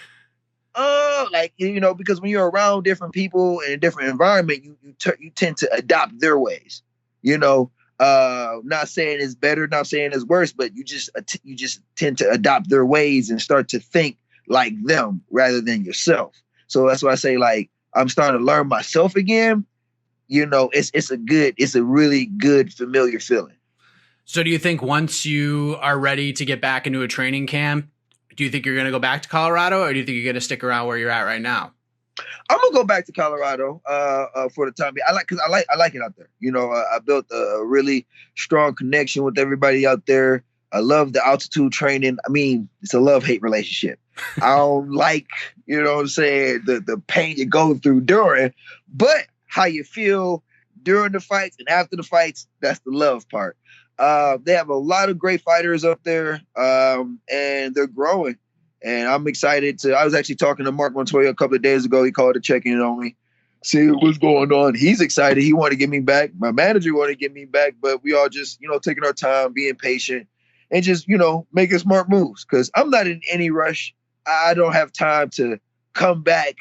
Like, you know, because when you're around different people in a different environment, you tend to adopt their ways, you know, not saying it's better, not saying it's worse, but you just tend to adopt their ways and start to think like them rather than yourself. So that's why I say, like, I'm starting to learn myself again. You know, it's a really good familiar feeling. So do you think once you are ready to get back into a training camp, do you think you're going to go back to Colorado, or do you think you're going to stick around where you're at right now? I'm gonna go back to Colorado for the time being. I like it out there. You know, I built a really strong connection with everybody out there. I love the altitude training. I mean, it's a love-hate relationship. I don't like, you know what I'm saying, the pain you go through during, but how you feel during the fights and after the fights, that's the love part. They have a lot of great fighters up there, and they're growing. And I'm excited I was actually talking to Mark Montoya a couple of days ago. He called to check in on me, see what's going on. He's excited. He wanted to get me back. My manager wanted to get me back, but we all just, you know, taking our time, being patient, and just, you know, making smart moves. Because I'm not in any rush. I don't have time to come back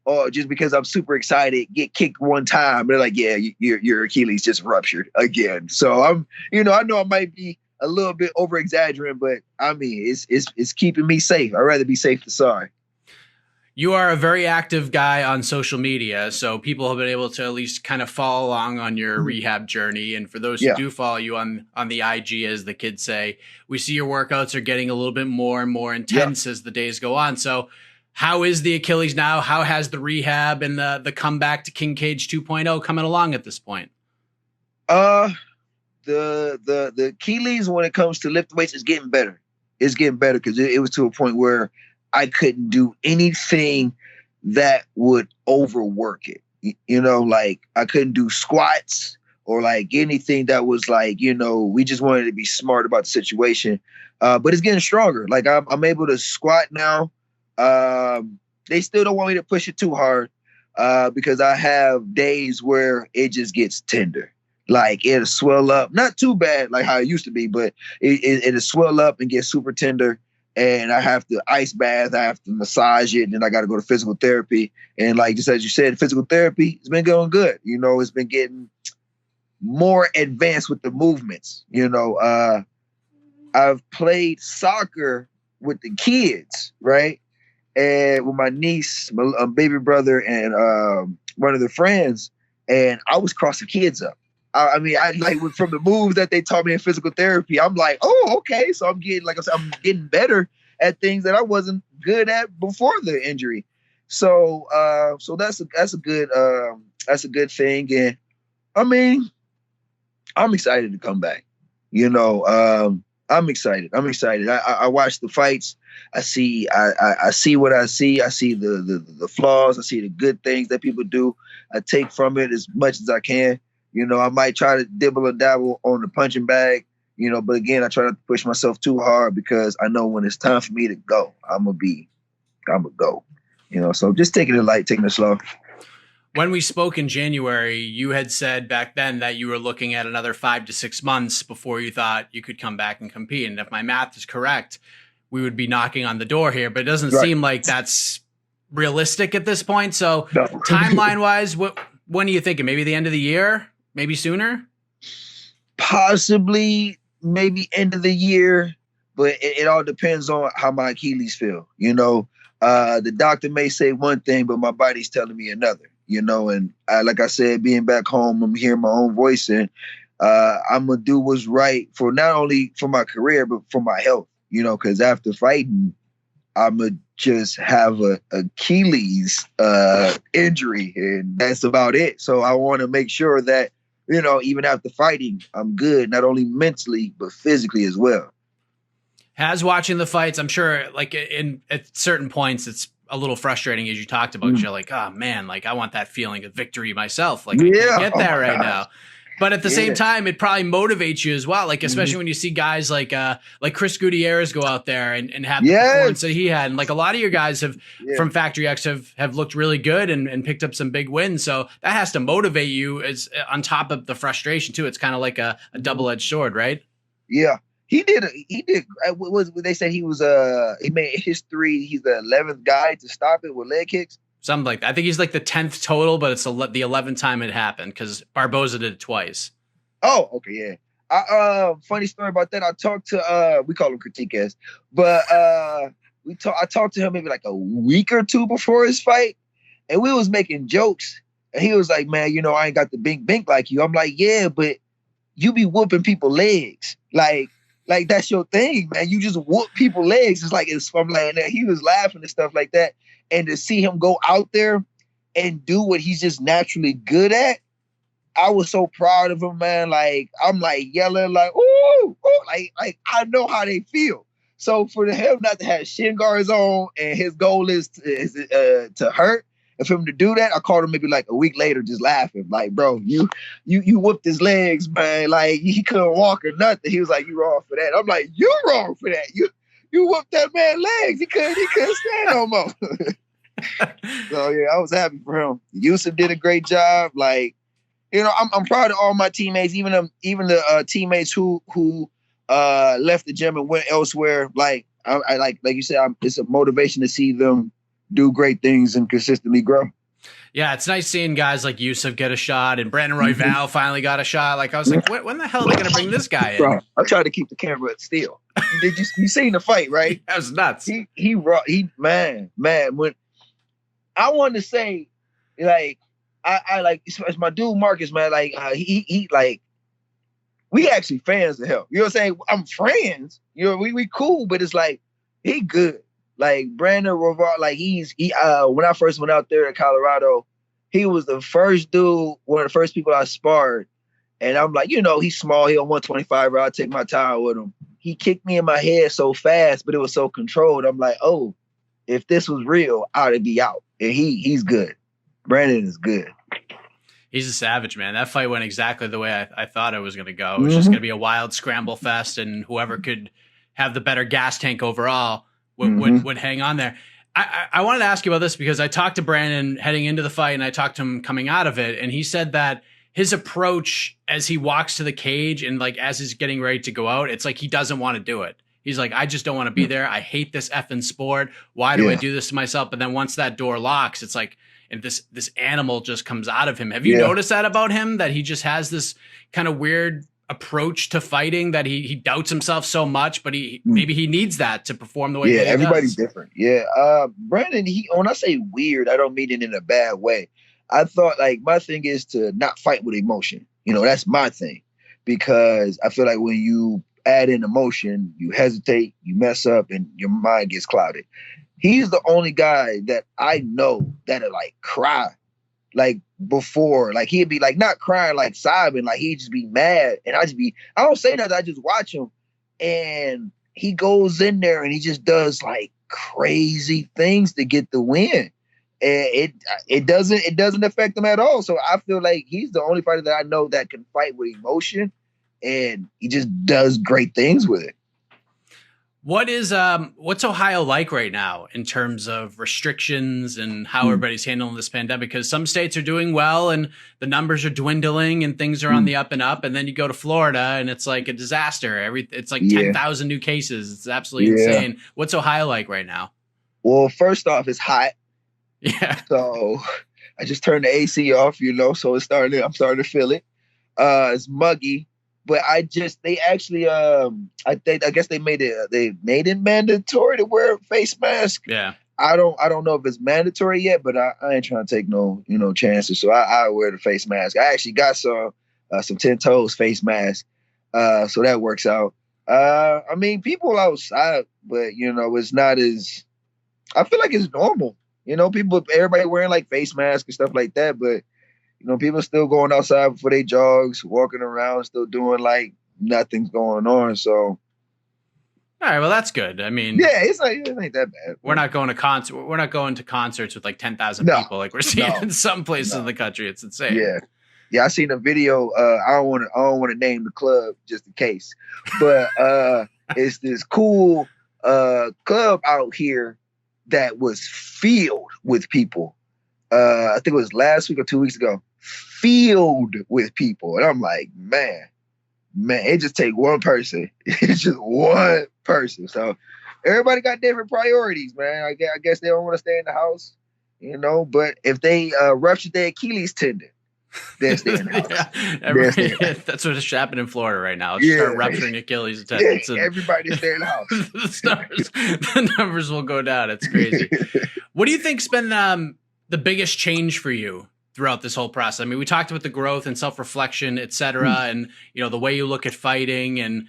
or just because I'm super excited, get kicked one time. They're like, yeah, your Achilles just ruptured again. So I'm, you know, I know I might be a little bit over exaggerating, but I mean, it's keeping me safe. I'd rather be safe than sorry. You are a very active guy on social media, so people have been able to at least kind of follow along on your rehab journey. And for those who do follow you on the IG, as the kids say, we see your workouts are getting a little bit more and more intense as the days go on. So how is the Achilles now? How has the rehab and the comeback to King Cage 2.0 coming along at this point? The Achilles, when it comes to lift weights, is getting better. It's getting better because it was to a point where I couldn't do anything that would overwork it. You know, like I couldn't do squats or like anything that was like, you know, we just wanted to be smart about the situation. But it's getting stronger. Like I'm able to squat now. They still don't want me to push it too hard because I have days where it just gets tender. Like it'll swell up, not too bad like how it used to be, but it'll swell up and get super tender. And I have to ice bath, I have to massage it, and then I got to go to physical therapy. And like just as you said, physical therapy has been going good. You know, it's been getting more advanced with the movements. You know, I've played soccer with the kids, right? And with my niece, my baby brother, and one of their friends, and I was crossing kids up. I mean, I like from the moves that they taught me in physical therapy. I'm like, oh, okay. So I'm getting, like I said, I'm getting better at things that I wasn't good at before the injury. So, so that's a good thing. And I mean, I'm excited to come back. You know, I'm excited. I watch the fights. I see what I see. I see the flaws. I see the good things that people do. I take from it as much as I can. You know, I might try to dibble or dabble on the punching bag, you know, but again, I try not to push myself too hard because I know when it's time for me to go, I'm going to go, you know, so just taking it light, taking it slow. When we spoke in January, you had said back then that you were looking at another 5 to 6 months before you thought you could come back and compete. And if my math is correct, we would be knocking on the door here, but it doesn't seem like that's realistic at this point. So no. Timeline wise, when are you thinking? Maybe the end of the year? Maybe sooner? Possibly, maybe end of the year, but it all depends on how my Achilles feel. You know, the doctor may say one thing, but my body's telling me another. You know, and like I said, being back home, I'm hearing my own voice, and I'm gonna do what's right for not only for my career but for my health. You know, because after fighting, I'm gonna just have a Achilles injury, and that's about it. So I want to make sure that, you know, even after fighting, I'm good, not only mentally, but physically as well. As watching the fights, I'm sure like at certain points, it's a little frustrating as you talked about. You're like, oh man, like I want that feeling of victory myself. Like I can't get that right now. But at the same time, it probably motivates you as well. Like, especially when you see guys like Chris Gutierrez go out there and have the performance that he had. And like a lot of your guys have from Factory X have looked really good and picked up some big wins. So that has to motivate you as on top of the frustration too. It's kind of like a double-edged sword, right? Yeah. He did. They said he was he made history. He's the 11th guy to stop it with leg kicks. Something like that. I think he's like the 10th total, but it's the 11th time it happened because Barboza did it twice. Oh, okay, yeah. Funny story about that. I talked to we call him Critiquez, but I talked to him maybe like a week or two before his fight, and we was making jokes, and he was like, "Man, you know, I ain't got the bink like you." I'm like, "Yeah, but you be whooping people's legs, like like that's your thing, man. You just whoop people's legs. It's like I'm like he was laughing and stuff like that, and to see him go out there and do what he's just naturally good at, I was so proud of him, man. Like I'm like yelling, like ooh, ooh, like I know how they feel. So for him not to have shin guards on, and his goal is to hurt. And for him to do that, I called him maybe like a week later, just laughing, like, bro, you whooped his legs, man. Like he couldn't walk or nothing. He was like, you wrong for that. I'm like, you wrong for that. You whooped that man's legs. He couldn't stand no more. So yeah, I was happy for him. Yusuf did a great job. Like, you know, I'm proud of all my teammates, even the teammates who left the gym and went elsewhere. Like I like you said, it's a motivation to see them do great things and consistently grow. Yeah, it's nice seeing guys like Yusuf get a shot, and Brandon Royval finally got a shot. Like I was like, when the hell are they going to bring this guy in? Bro, I tried to keep the camera still. Did you seen the fight, right? That was nuts. He man. When I wanted to say, like, I like it's my dude Marcus, man. Like he like we actually fans of him. You know what I'm saying? I'm friends. You know, we cool, but it's like he good. Like Brandon Royval, like he when I first went out there in Colorado, he was the first dude, one of the first people I sparred. And I'm like, you know, he's small, he on 125, I'll take my time with him. He kicked me in my head so fast, but it was so controlled. I'm like, oh, if this was real, I'd be out. And he's good. Brandon is good. He's a savage, man. That fight went exactly the way I thought it was going to go. It was just going to be a wild scramble fest, and whoever could have the better gas tank overall would hang on there. I wanted to ask you about this because I talked to Brandon heading into the fight, and I talked to him coming out of it, and he said that his approach as he walks to the cage and like as he's getting ready to go out, it's like he doesn't want to do it. He's like, I just don't want to be there. I hate this effing sport. Why do I do this to myself? But then once that door locks, it's like, and this animal just comes out of him. Have you noticed that about him, that he just has this kind of weird approach to fighting, that he doubts himself so much, but maybe he needs that to perform the way that he everybody's does. Different. Brandon, when I say weird, I don't mean it in a bad way. I thought, like, my thing is to not fight with emotion. You know, that's my thing, because I feel like when you add in emotion, you hesitate, you mess up, and your mind gets clouded. He's the only guy that I know that'll like cry like before. Like he'd be like not crying like sobbing, like he'd just be mad. And I don't say nothing, I just watch him. And he goes in there and he just does like crazy things to get the win. And it doesn't affect him at all. So I feel like he's the only fighter that I know that can fight with emotion, and he just does great things with it. What's Ohio like right now in terms of restrictions and how everybody's handling this pandemic? Because some states are doing well and the numbers are dwindling and things are on the up and up. And then you go to Florida and it's like a disaster. It's like 10,000 new cases. It's absolutely insane. What's Ohio like right now? Well, first off, it's hot. Yeah. So I just turned the AC off, you know, so I'm starting to feel it. It's muggy. But I guess they made it mandatory to wear a face mask. Yeah. I don't know if it's mandatory yet, but I ain't trying to take no chances. So I wear the face mask. I actually got some 10 toes face mask. So that works out. I mean, people outside, but you know, it's not as, I feel like it's normal. You know, everybody wearing like face masks and stuff like that, but you know, people still going outside for their jogs, walking around, still doing like nothing's going on. So, all right, well, that's good. I mean, it ain't that bad. We're not going to concerts with like 10,000 people like we're seeing in some places in the country. It's insane. Yeah. I seen a video. I don't want to name the club just in case, but it's this cool club out here that was filled with people. I think it was last week or 2 weeks ago. Filled with people, and I'm like, man, it just take one person. It's just one person. So everybody got different priorities, man. I guess they don't want to stay in the house, you know. But if they ruptured their Achilles tendon, they're staying in the house. That's what's happening in Florida right now. Just start rupturing Achilles tendons. Everybody stay in the house. the numbers will go down. It's crazy. What do you think's been the biggest change for you throughout this whole process? I mean, we talked about the growth and self-reflection, et cetera, and, the way you look at fighting and,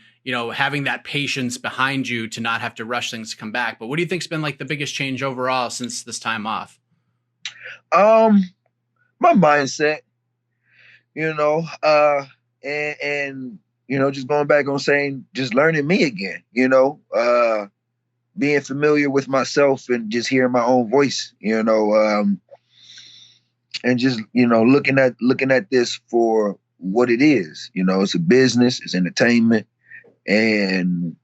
having that patience behind you to not have to rush things to come back. But what do you think's been like the biggest change overall since this time off? My mindset, and just going back on saying, just learning me again, being familiar with myself and just hearing my own voice, and just, looking at this for what it is. It's a business, it's entertainment, and,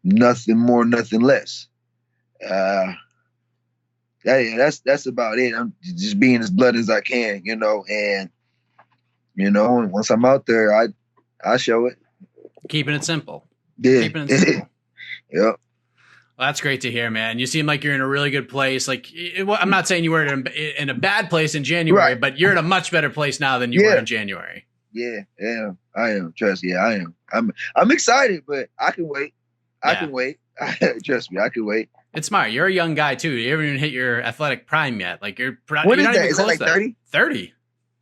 nothing more, nothing less. That's about it. I'm just being as blunt as I can, and once I'm out there, I show it. Keeping it simple. Yeah. Keeping it simple. Yep. Well, that's great to hear, man. You seem like you're in a really good place. Like, I'm not saying you were in a bad place in January, right, but you're in a much better place now than you were in January. Yeah, I am. Trust me, I am. I'm excited, but I can wait. I can wait. Trust me, I can wait. It's smart. You're a young guy too. You haven't even hit your athletic prime yet. Like what is that? Is that like 30? 30.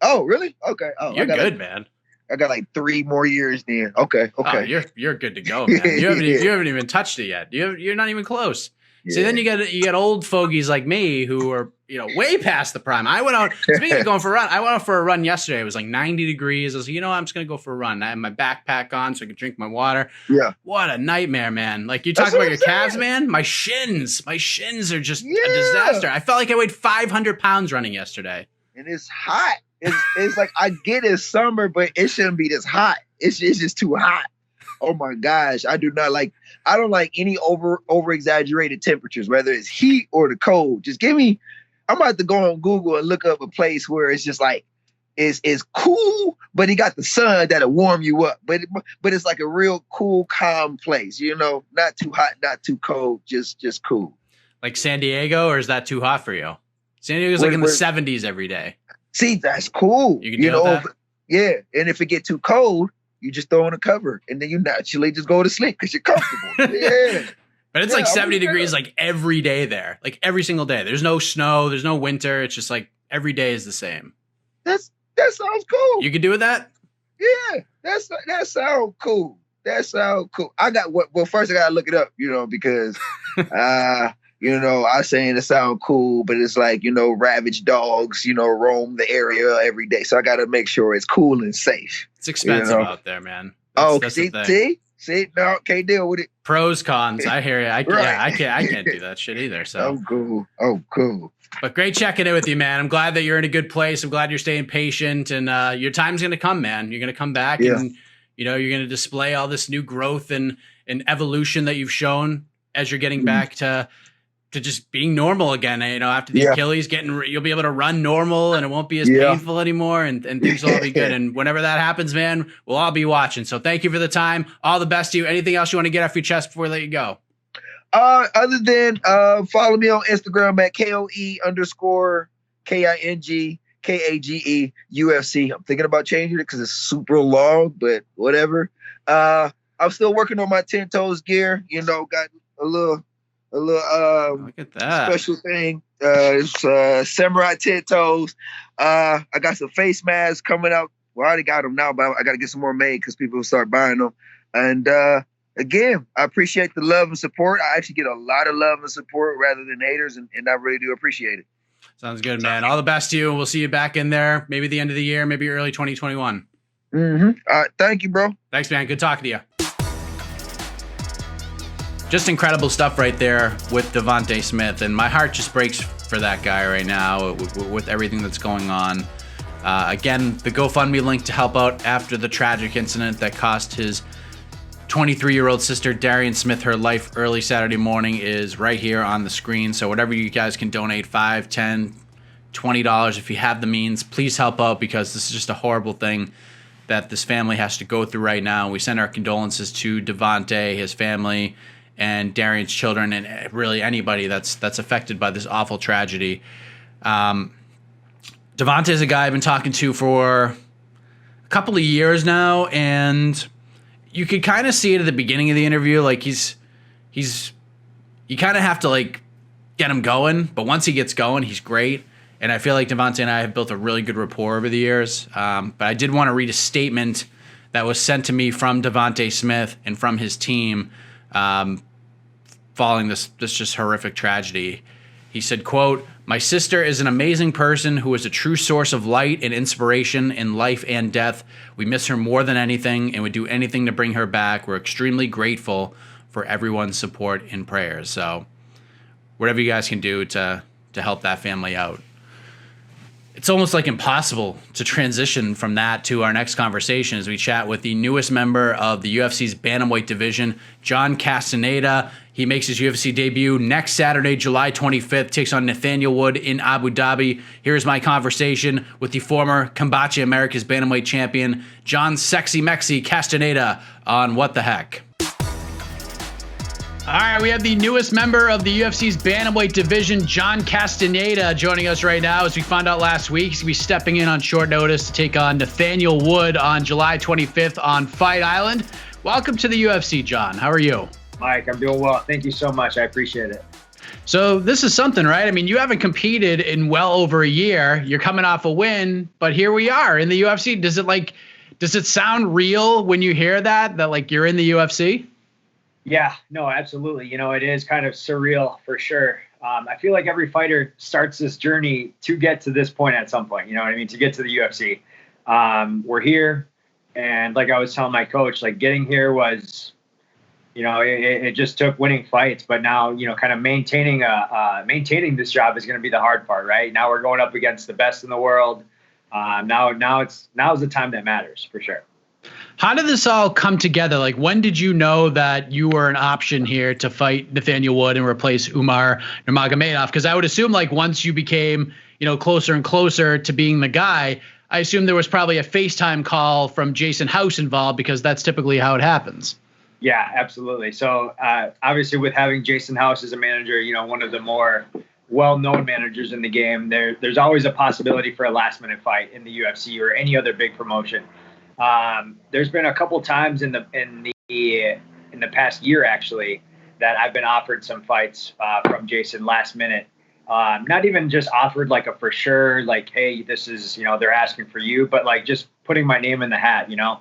Oh, really? Okay. Oh, you're good, man. I got like 3 more years then. Okay. Oh, you're good to go, man. You haven't even touched it yet. You're not even close. Yeah. See, then you get old fogies like me who are way past the prime. I went out. Speaking of going for a run, I went out for a run yesterday. It was like 90 degrees. I was like, I'm just gonna go for a run. I had my backpack on so I could drink my water. Yeah. What a nightmare, man! Like you talk about your calves, man. My shins are just a disaster. I felt like I weighed 500 pounds running yesterday. And it's hot. It's like I get it's summer, but it shouldn't be this hot. It's just too hot. Oh my gosh. I don't like any over exaggerated temperatures, whether it's heat or the cold. Just I'm about to go on Google and look up a place where it's just like it's cool, but it got the sun that'll warm you up. But it's like a real cool, calm place, not too hot, not too cold, just cool. Like San Diego, or is that too hot for you? San Diego's like in the 70s every day. See, that's cool. You can deal with that? Yeah. And if it get too cold, you just throw on a cover and then you naturally just go to sleep because you're comfortable. Yeah. But it's like 70 degrees like every day there. Like every single day. There's no snow. There's no winter. It's just like every day is the same. That sounds cool. You can do with that? Yeah. That sounds cool. That sounds cool. First I got to look it up, because I saying it sound cool, but it's like, ravaged dogs, roam the area every day. So I got to make sure it's cool and safe. It's expensive out there, man. That's See, no, can't deal with it. Pros, cons. I hear you. I can't do that shit either. So cool. But great checking in with you, man. I'm glad that you're in a good place. I'm glad you're staying patient, and your time's going to come, man. You're going to come back, and you're going to display all this new growth and evolution that you've shown as you're getting back to just being normal again. After the Achilles you'll be able to run normal and it won't be as painful anymore and things will all be good. And whenever that happens, man, we'll all be watching. So thank you for the time. All the best to you. Anything else you want to get off your chest before we let you go? Other than follow me on Instagram at KOE_KINGKAGE UFC. I'm thinking about changing it because it's super long, but whatever. I'm still working on my 10 toes gear. Got a little look at that special thing. It's samurai 10 toes. I got some face masks coming out. Well, I already got them now, but I got to get some more made because people will start buying them. And again, I appreciate the love and support. I actually get a lot of love and support rather than haters, and I really do appreciate it. Sounds good, man. All the best to you. We'll see you back in there, maybe the end of the year, maybe early 2021. Mm-hmm. All right. Thank you, bro. Thanks, man. Good talking to you. Just incredible stuff right there with Devonte Smith, and my heart just breaks for that guy right now with everything that's going on. Again, the GoFundMe link to help out after the tragic incident that cost his 23-year-old sister Darian Smith her life early Saturday morning is right here on the screen. So whatever you guys can donate, $5, $10, $20, if you have the means, please help out, because this is just a horrible thing that this family has to go through right now. We send our condolences to Devonte, his family, and Darian's children, and really anybody that's affected by this awful tragedy. Devonte is a guy I've been talking to for a couple of years now, and you could kind of see it at the beginning of the interview. Like you kind of have to like get him going, but once he gets going, he's great. And I feel like Devonte and I have built a really good rapport over the years. But I did want to read a statement that was sent to me from Devonte Smith and from his team following this just horrific tragedy. He said, quote, "My sister is an amazing person who is a true source of light and inspiration in life and death. We miss her more than anything and would do anything to bring her back. We're extremely grateful for everyone's support and prayers." So whatever you guys can do to help that family out. It's almost like impossible to transition from that to our next conversation as we chat with the newest member of the UFC's bantamweight division, John Castaneda. He makes his UFC debut next Saturday, July 25th, takes on Nathaniel Wood in Abu Dhabi. Here's my conversation with the former Kambachi America's bantamweight champion, John Sexy Mexi Castaneda, on What the Heck. All right, we have the newest member of the UFC's bantamweight division, John Castaneda, joining us right now. As we found out last week, he's going to be stepping in on short notice to take on Nathaniel Wood on July 25th on Fight Island. Welcome to the UFC, John. How are you? Mike, I'm doing well. Thank you so much. I appreciate it. So this is something, right? I mean, you haven't competed in well over a year. You're coming off a win, but here we are in the UFC. Does it sound real when you hear that like you're in the UFC? Yeah, no, absolutely. You know, it is kind of surreal for sure. I feel like every fighter starts this journey to get to this point at some point, you know what I mean? To get to the UFC. We're here. And like I was telling my coach, like getting here was, you know, it just took winning fights, but now, you know, kind of maintaining this job is going to be the hard part, right? Now we're going up against the best in the world. Now's the time that matters for sure. How did this all come together? Like, when did you know that you were an option here to fight Nathaniel Wood and replace Umar Nurmagomedov? Because I would assume, like, once you became, you know, closer and closer to being the guy, I assume there was probably a FaceTime call from Jason House involved, because that's typically how it happens. Yeah, absolutely. So obviously with having Jason House as a manager, you know, one of the more well-known managers in the game, there's always a possibility for a last-minute fight in the UFC or any other big promotion. There's been a couple times in the past year actually that I've been offered some fights from Jason last minute. Not even just offered like a for sure, like, hey, this is, you know, they're asking for you, but like just putting my name in the hat, you know.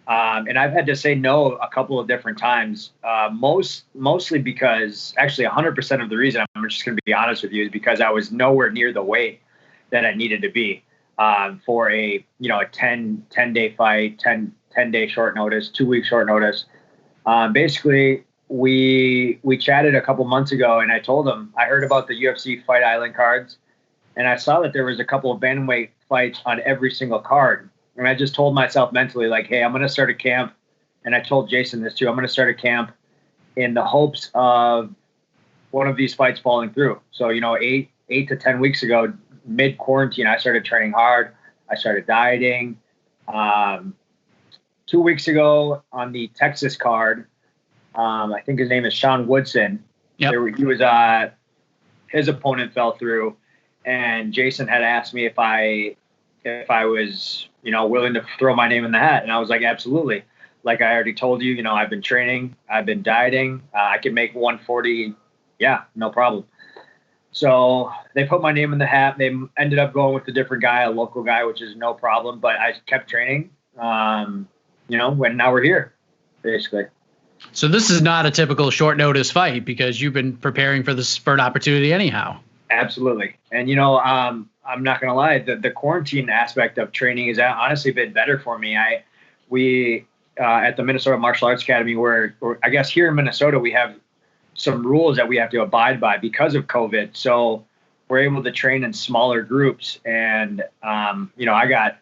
And I've had to say no a couple of different times, mostly because actually 100% of the reason, I'm just going to be honest with you, is because I was nowhere near the weight that I needed to be. For a 10-day fight, 10-day short notice, 2-week short notice. Basically, we chatted a couple months ago, and I told him I heard about the UFC Fight Island cards, and I saw that there was a couple of bantamweight fights on every single card. And I just told myself mentally, like, hey, I'm going to start a camp. And I told Jason this too. I'm going to start a camp in the hopes of one of these fights falling through. So, you know, 8 to 10 weeks ago, mid-quarantine, I started training hard. I started dieting. 2 weeks ago on the Texas card, I think his name is Sean Woodson. Yep. He was his opponent fell through, and Jason had asked me if I was, you know, willing to throw my name in the hat, and I was like, absolutely. Like I already told you, you know, I've been training, I've been dieting. I can make 140. Yeah, no problem. So they put my name in the hat. They ended up going with a different guy, a local guy, which is no problem. But I kept training, and now we're here, basically. So this is not a typical short notice fight because you've been preparing for the spurt opportunity anyhow. Absolutely. And, you know, I'm not going to lie. The quarantine aspect of training has honestly been better for me. We at the Minnesota Martial Arts Academy, where I guess here in Minnesota, we have some rules that we have to abide by because of COVID. So we're able to train in smaller groups. And, I got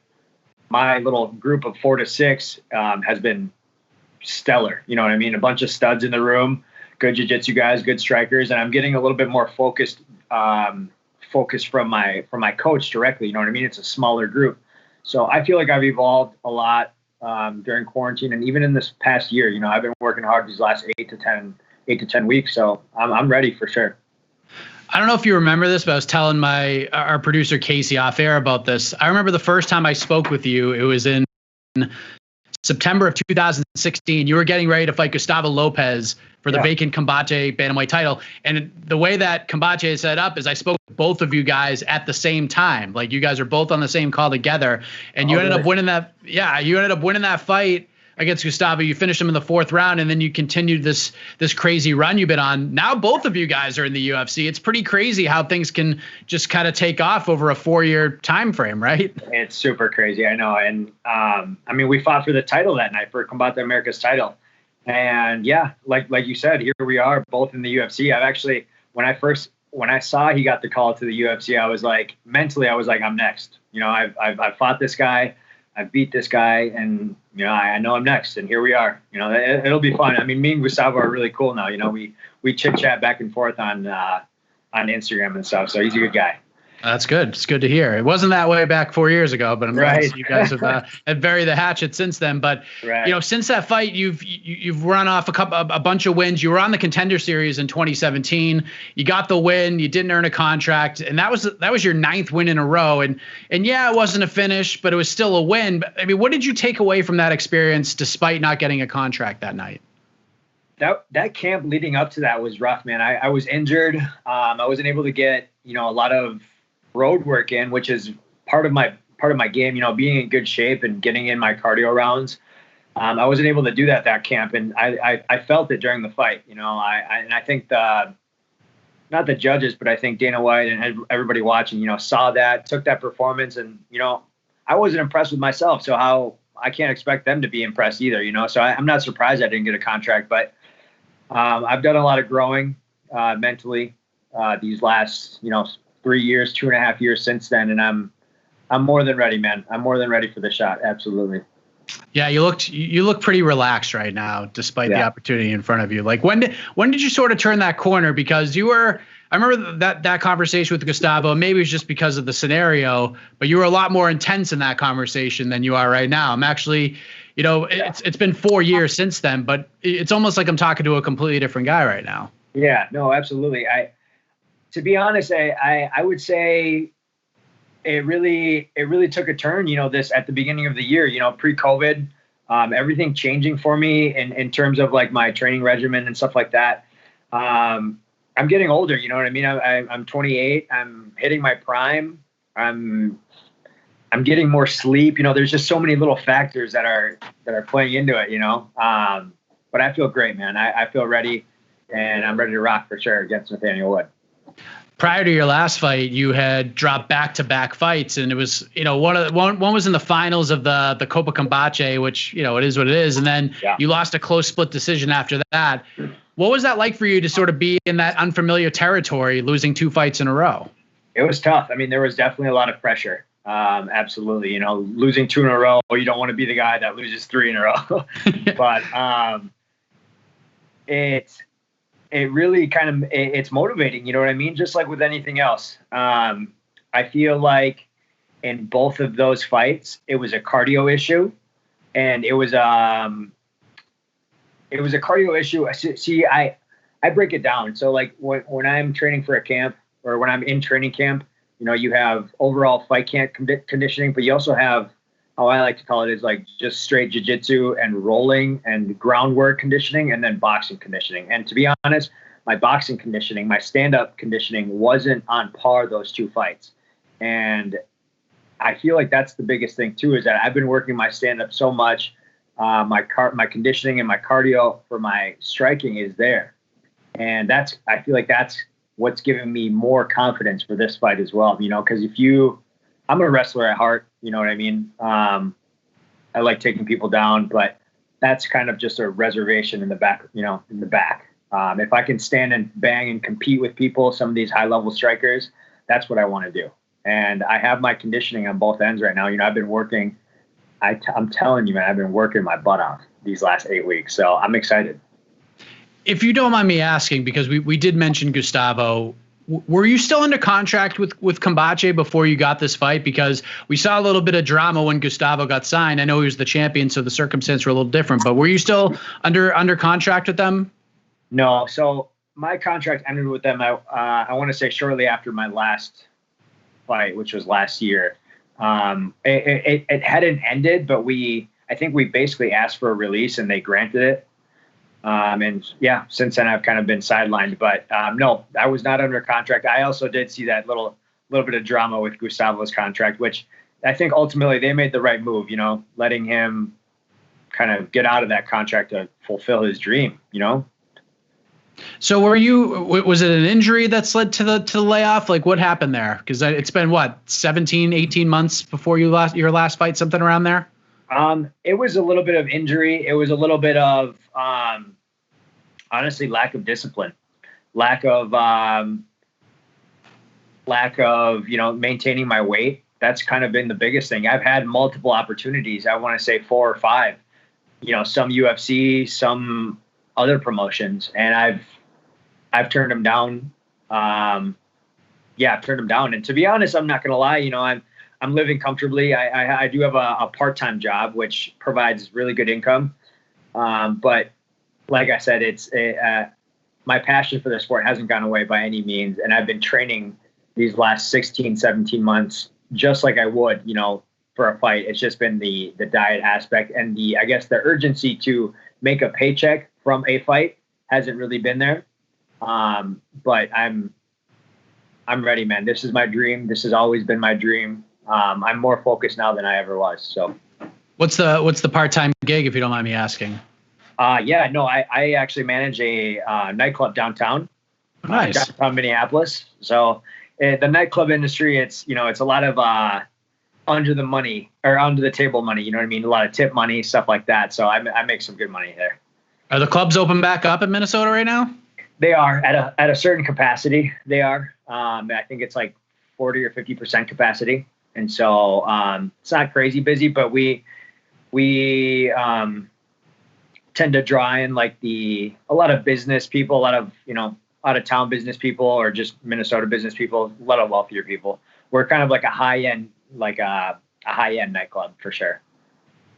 my little group of 4 to 6 has been stellar. You know what I mean? A bunch of studs in the room, good jiu-jitsu guys, good strikers. And I'm getting a little bit more focused from my coach directly. You know what I mean? It's a smaller group. So I feel like I've evolved a lot during quarantine. And even in this past year, you know, I've been working hard these last 8 to 10 weeks. So I'm ready for sure. I don't know if you remember this, but I was telling our producer Casey off air about this. I remember the first time I spoke with you, it was in September of 2016, you were getting ready to fight Gustavo Lopez for the vacant Combate bantamweight title. And the way that Combate is set up is I spoke to both of you guys at the same time. Like, you guys are both on the same call together, and you ended up winning that. Yeah, you ended up winning that fight against Gustavo. You finished him in the 4th round, and then you continued this crazy run you've been on. Now both of you guys are in the UFC. It's pretty crazy how things can just kind of take off over a 4-year time frame, right? It's super crazy, I know. And I mean, we fought for the title that night, for Combate America's title. And yeah, like you said, here we are both in the UFC. I've actually, when I saw he got the call to the UFC, I was like, mentally, I was like, I'm next. You know, I've fought this guy. I beat this guy, and you know, I know I'm next, and here we are. You know, it'll be fun. I mean, me and Gustavo are really cool now. You know, we chit chat back and forth on Instagram and stuff. So he's a good guy. That's good. It's good to hear. It wasn't that way back 4 years ago, but I'm glad you guys have buried the hatchet since then. But you know, since that fight, you've run off a bunch of wins. You were on the Contender Series in 2017. You got the win. You didn't earn a contract, and that was your 9th win in a row. And yeah, it wasn't a finish, but it was still a win. But I mean, what did you take away from that experience, despite not getting a contract that night? That camp leading up to that was rough, man. I was injured. I wasn't able to get, you know, a lot of road work in, which is part of my game, you know, being in good shape and getting in my cardio rounds. I wasn't able to do that camp, and I felt it during the fight, you know. I think not the judges, but I think Dana White and everybody watching, you know, saw that, took that performance, and you know, I wasn't impressed with myself, so how I can't expect them to be impressed either, you know. So I'm not surprised I didn't get a contract, but I've done a lot of growing mentally these last, you know, 3 years, 2.5 years since then, and I'm more than ready, man. I'm more than ready for the shot. Absolutely. Yeah, you look pretty relaxed right now, despite the opportunity in front of you. Like, when did you sort of turn that corner? Because I remember that conversation with Gustavo. Maybe it was just because of the scenario, but you were a lot more intense in that conversation than you are right now. I'm actually, you know, it's been 4 years since then, but it's almost like I'm talking to a completely different guy right now. Yeah, no, absolutely. To be honest, I would say it really took a turn, you know, this at the beginning of the year, you know, pre-COVID, everything changing for me in terms of like my training regimen and stuff like that. I'm getting older, you know what I mean? I'm 28. I'm hitting my prime. I'm getting more sleep. You know, there's just so many little factors that are playing into it, you know. But I feel great, man. I feel ready, and I'm ready to rock for sure against Nathaniel Wood. Prior to your last fight, you had dropped back-to-back fights, and it was, you know, one was in the finals of the Copa Combate, which, you know, it is what it is, and then you lost a close split decision after that. What was that like for you to sort of be in that unfamiliar territory, losing 2 fights in a row? It was tough. I mean, there was definitely a lot of pressure. Absolutely. You know, losing 2 in a row, you don't want to be the guy that loses 3 in a row. But it really kind of, it's motivating, you know what I mean? Just like with anything else. I feel like in both of those fights, it was a cardio issue, and it was a cardio issue. See, I break it down. So like when I'm training for a camp, or when I'm in training camp, you know, you have overall fight camp conditioning, but you also have, how I like to call it, is like just straight jiu-jitsu and rolling and groundwork conditioning, and then boxing conditioning. And to be honest, my boxing conditioning, my stand-up conditioning wasn't on par those 2 fights. And I feel like that's the biggest thing too, is that I've been working my stand-up so much. My conditioning and my cardio for my striking is there. And I feel like that's what's giving me more confidence for this fight as well. You know, because I'm a wrestler at heart, you know what I mean? I like taking people down, but that's kind of just a reservation in the back, you know, in the back. If I can stand and bang and compete with people, some of these high-level strikers, that's what I want to do. And I have my conditioning on both ends right now. You know, I've been working, I'm telling you, man, I've been working my butt off these last 8 weeks. So I'm excited. If you don't mind me asking, because we did mention Gustavo, were you still under contract with Combate before you got this fight? Because we saw a little bit of drama when Gustavo got signed. I know he was the champion, so the circumstances were a little different. But were you still under contract with them? No. So my contract ended with them, I want to say shortly after my last fight, which was last year. It hadn't ended, but I think we basically asked for a release and they granted it. And yeah, since then I've kind of been sidelined, but no, I was not under contract. I also did see that little bit of drama with Gustavo's contract, which I think ultimately they made the right move, letting him kind of get out of that contract to fulfill his dream, So was it an injury that's led to the layoff? Like what happened there? Because it's been 17, 18 months before your last fight, something around there? It was a little bit of injury. It was a little bit of, honestly, lack of discipline, lack of, maintaining my weight. That's kind of been the biggest thing. I've had multiple opportunities. I want to say 4 or 5, some UFC, some other promotions, and I've turned them down. I've turned them down. And to be honest, I'm not going to lie. I'm living comfortably. I do have a part-time job, which provides really good income. But like I said, it's my passion for the sport hasn't gone away by any means. And I've been training these last 16, 17 months, just like I would, for a fight. It's just been the diet aspect and the urgency to make a paycheck from a fight hasn't really been there. But I'm ready, man. This is my dream. This has always been my dream. I'm more focused now than I ever was. So what's the part-time gig, if you don't mind me asking? I actually manage a nightclub downtown. Nice. Downtown Minneapolis. So the nightclub industry, it's a lot of under the table money. You know what I mean? A lot of tip money, stuff like that. So I make some good money there. Are the clubs open back up in Minnesota right now? They are at a certain capacity. They are. I think it's like 40 or 50% capacity. And so it's not crazy busy, but we tend to draw in a lot of business people, a lot of, out of town business people or just Minnesota business people, a lot of wealthier people. We're kind of like a high end, a high end nightclub for sure.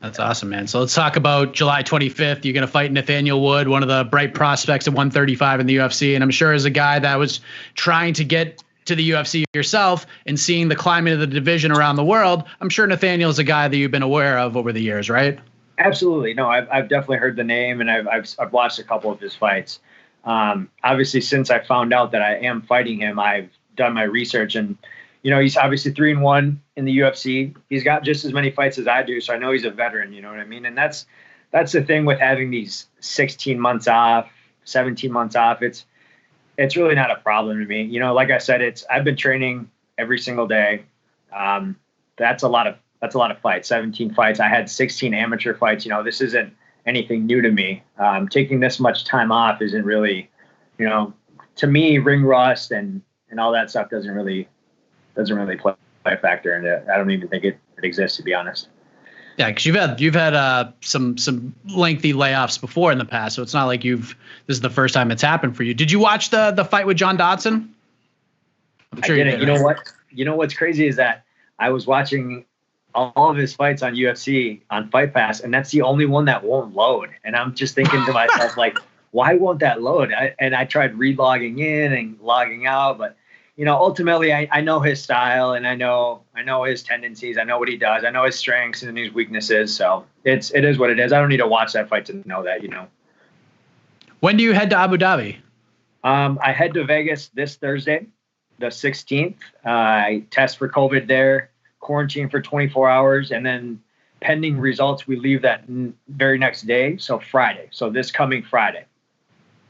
That's awesome, man. So let's talk about July 25th. You're going to fight Nathaniel Wood, one of the bright prospects at 135 in the UFC. And I'm sure as a guy that was trying to get to the UFC yourself and seeing the climate of the division around the world, I'm sure Nathaniel's a guy that you've been aware of over the years, right? Absolutely. No, I've definitely heard the name and I've watched a couple of his fights. Obviously, since I found out that I am fighting him, I've done my research and, he's obviously 3-1 in the UFC. He's got just as many fights as I do. So I know he's a veteran, you know what I mean? And that's the thing with having these 16 months off, 17 months off. It's really not a problem to me. Like I said, I've been training every single day. That's a lot of fights, 17 fights. I had 16 amateur fights. This isn't anything new to me. Taking this much time off isn't really, to me, ring rust and all that stuff doesn't really play a factor in it. I don't even think it exists, to be honest. Yeah, because you've had some lengthy layoffs before in the past, so it's not like this is the first time it's happened for you. Did you watch the fight with John Dodson? I'm sure I did. You know what? What's crazy is that I was watching all of his fights on UFC on Fight Pass, and that's the only one that won't load. And I'm just thinking to myself, why won't that load? I tried re-logging in and logging out, but ultimately I know his style and I know his tendencies. I know what he does. I know his strengths and his weaknesses. So it is what it is. I don't need to watch that fight to know that, When do you head to Abu Dhabi? I head to Vegas this Thursday, the 16th. I test for COVID there, quarantine for 24 hours, and then pending results, we leave that very next day. So Friday. So this coming Friday.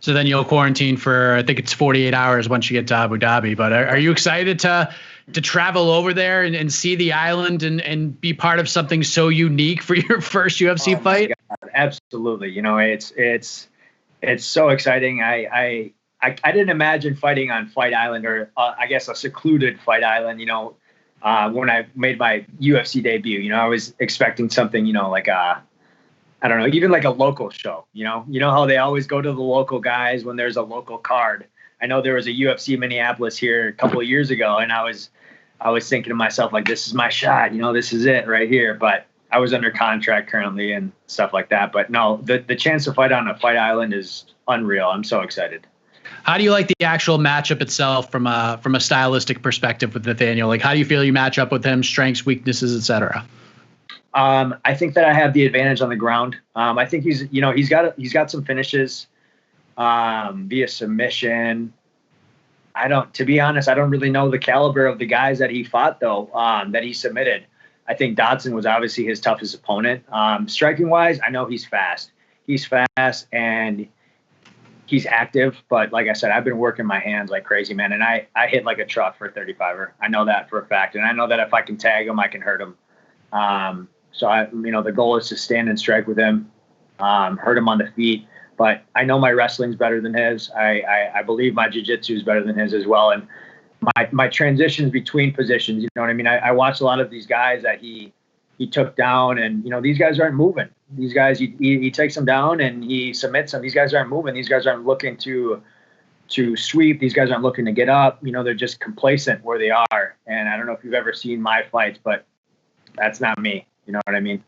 So then you'll quarantine for, I think it's 48 hours once you get to Abu Dhabi. But are you excited to travel over there and see the island and be part of something so unique for your first UFC fight? God, absolutely. It's so exciting. I didn't imagine fighting on Fight Island or I guess a secluded Fight Island, when I made my UFC debut. I was expecting something, like I don't know, even like a local show, you know how they always go to the local guys when there's a local card. I know there was a UFC Minneapolis here a couple of years ago, and I was thinking to myself, this is my shot, this is it right here. But I was under contract currently and stuff like that. But no, the chance to fight on a Fight Island is unreal. I'm so excited. How do you like the actual matchup itself from a stylistic perspective with Nathaniel? How do you feel you match up with him, strengths, weaknesses, etc.? I think that I have the advantage on the ground. I think he's got some finishes via submission. To be honest, I don't really know the caliber of the guys that he fought though, that he submitted. I think Dodson was obviously his toughest opponent. Striking wise, I know he's fast. He's fast and he's active, but like I said, I've been working my hands like crazy, man. And I hit like a truck for a 35er. I know that for a fact. And I know that if I can tag him, I can hurt him. So the goal is to stand and strike with him, hurt him on the feet. But I know my wrestling's better than his. I believe my jiu-jitsu is better than his as well. And my transitions between positions, you know what I mean? I watched a lot of these guys that he took down, and these guys aren't moving. These guys, he takes them down and he submits them. These guys aren't moving. These guys aren't looking to sweep. These guys aren't looking to get up. They're just complacent where they are. And I don't know if you've ever seen my fights, but that's not me. You know what I mean?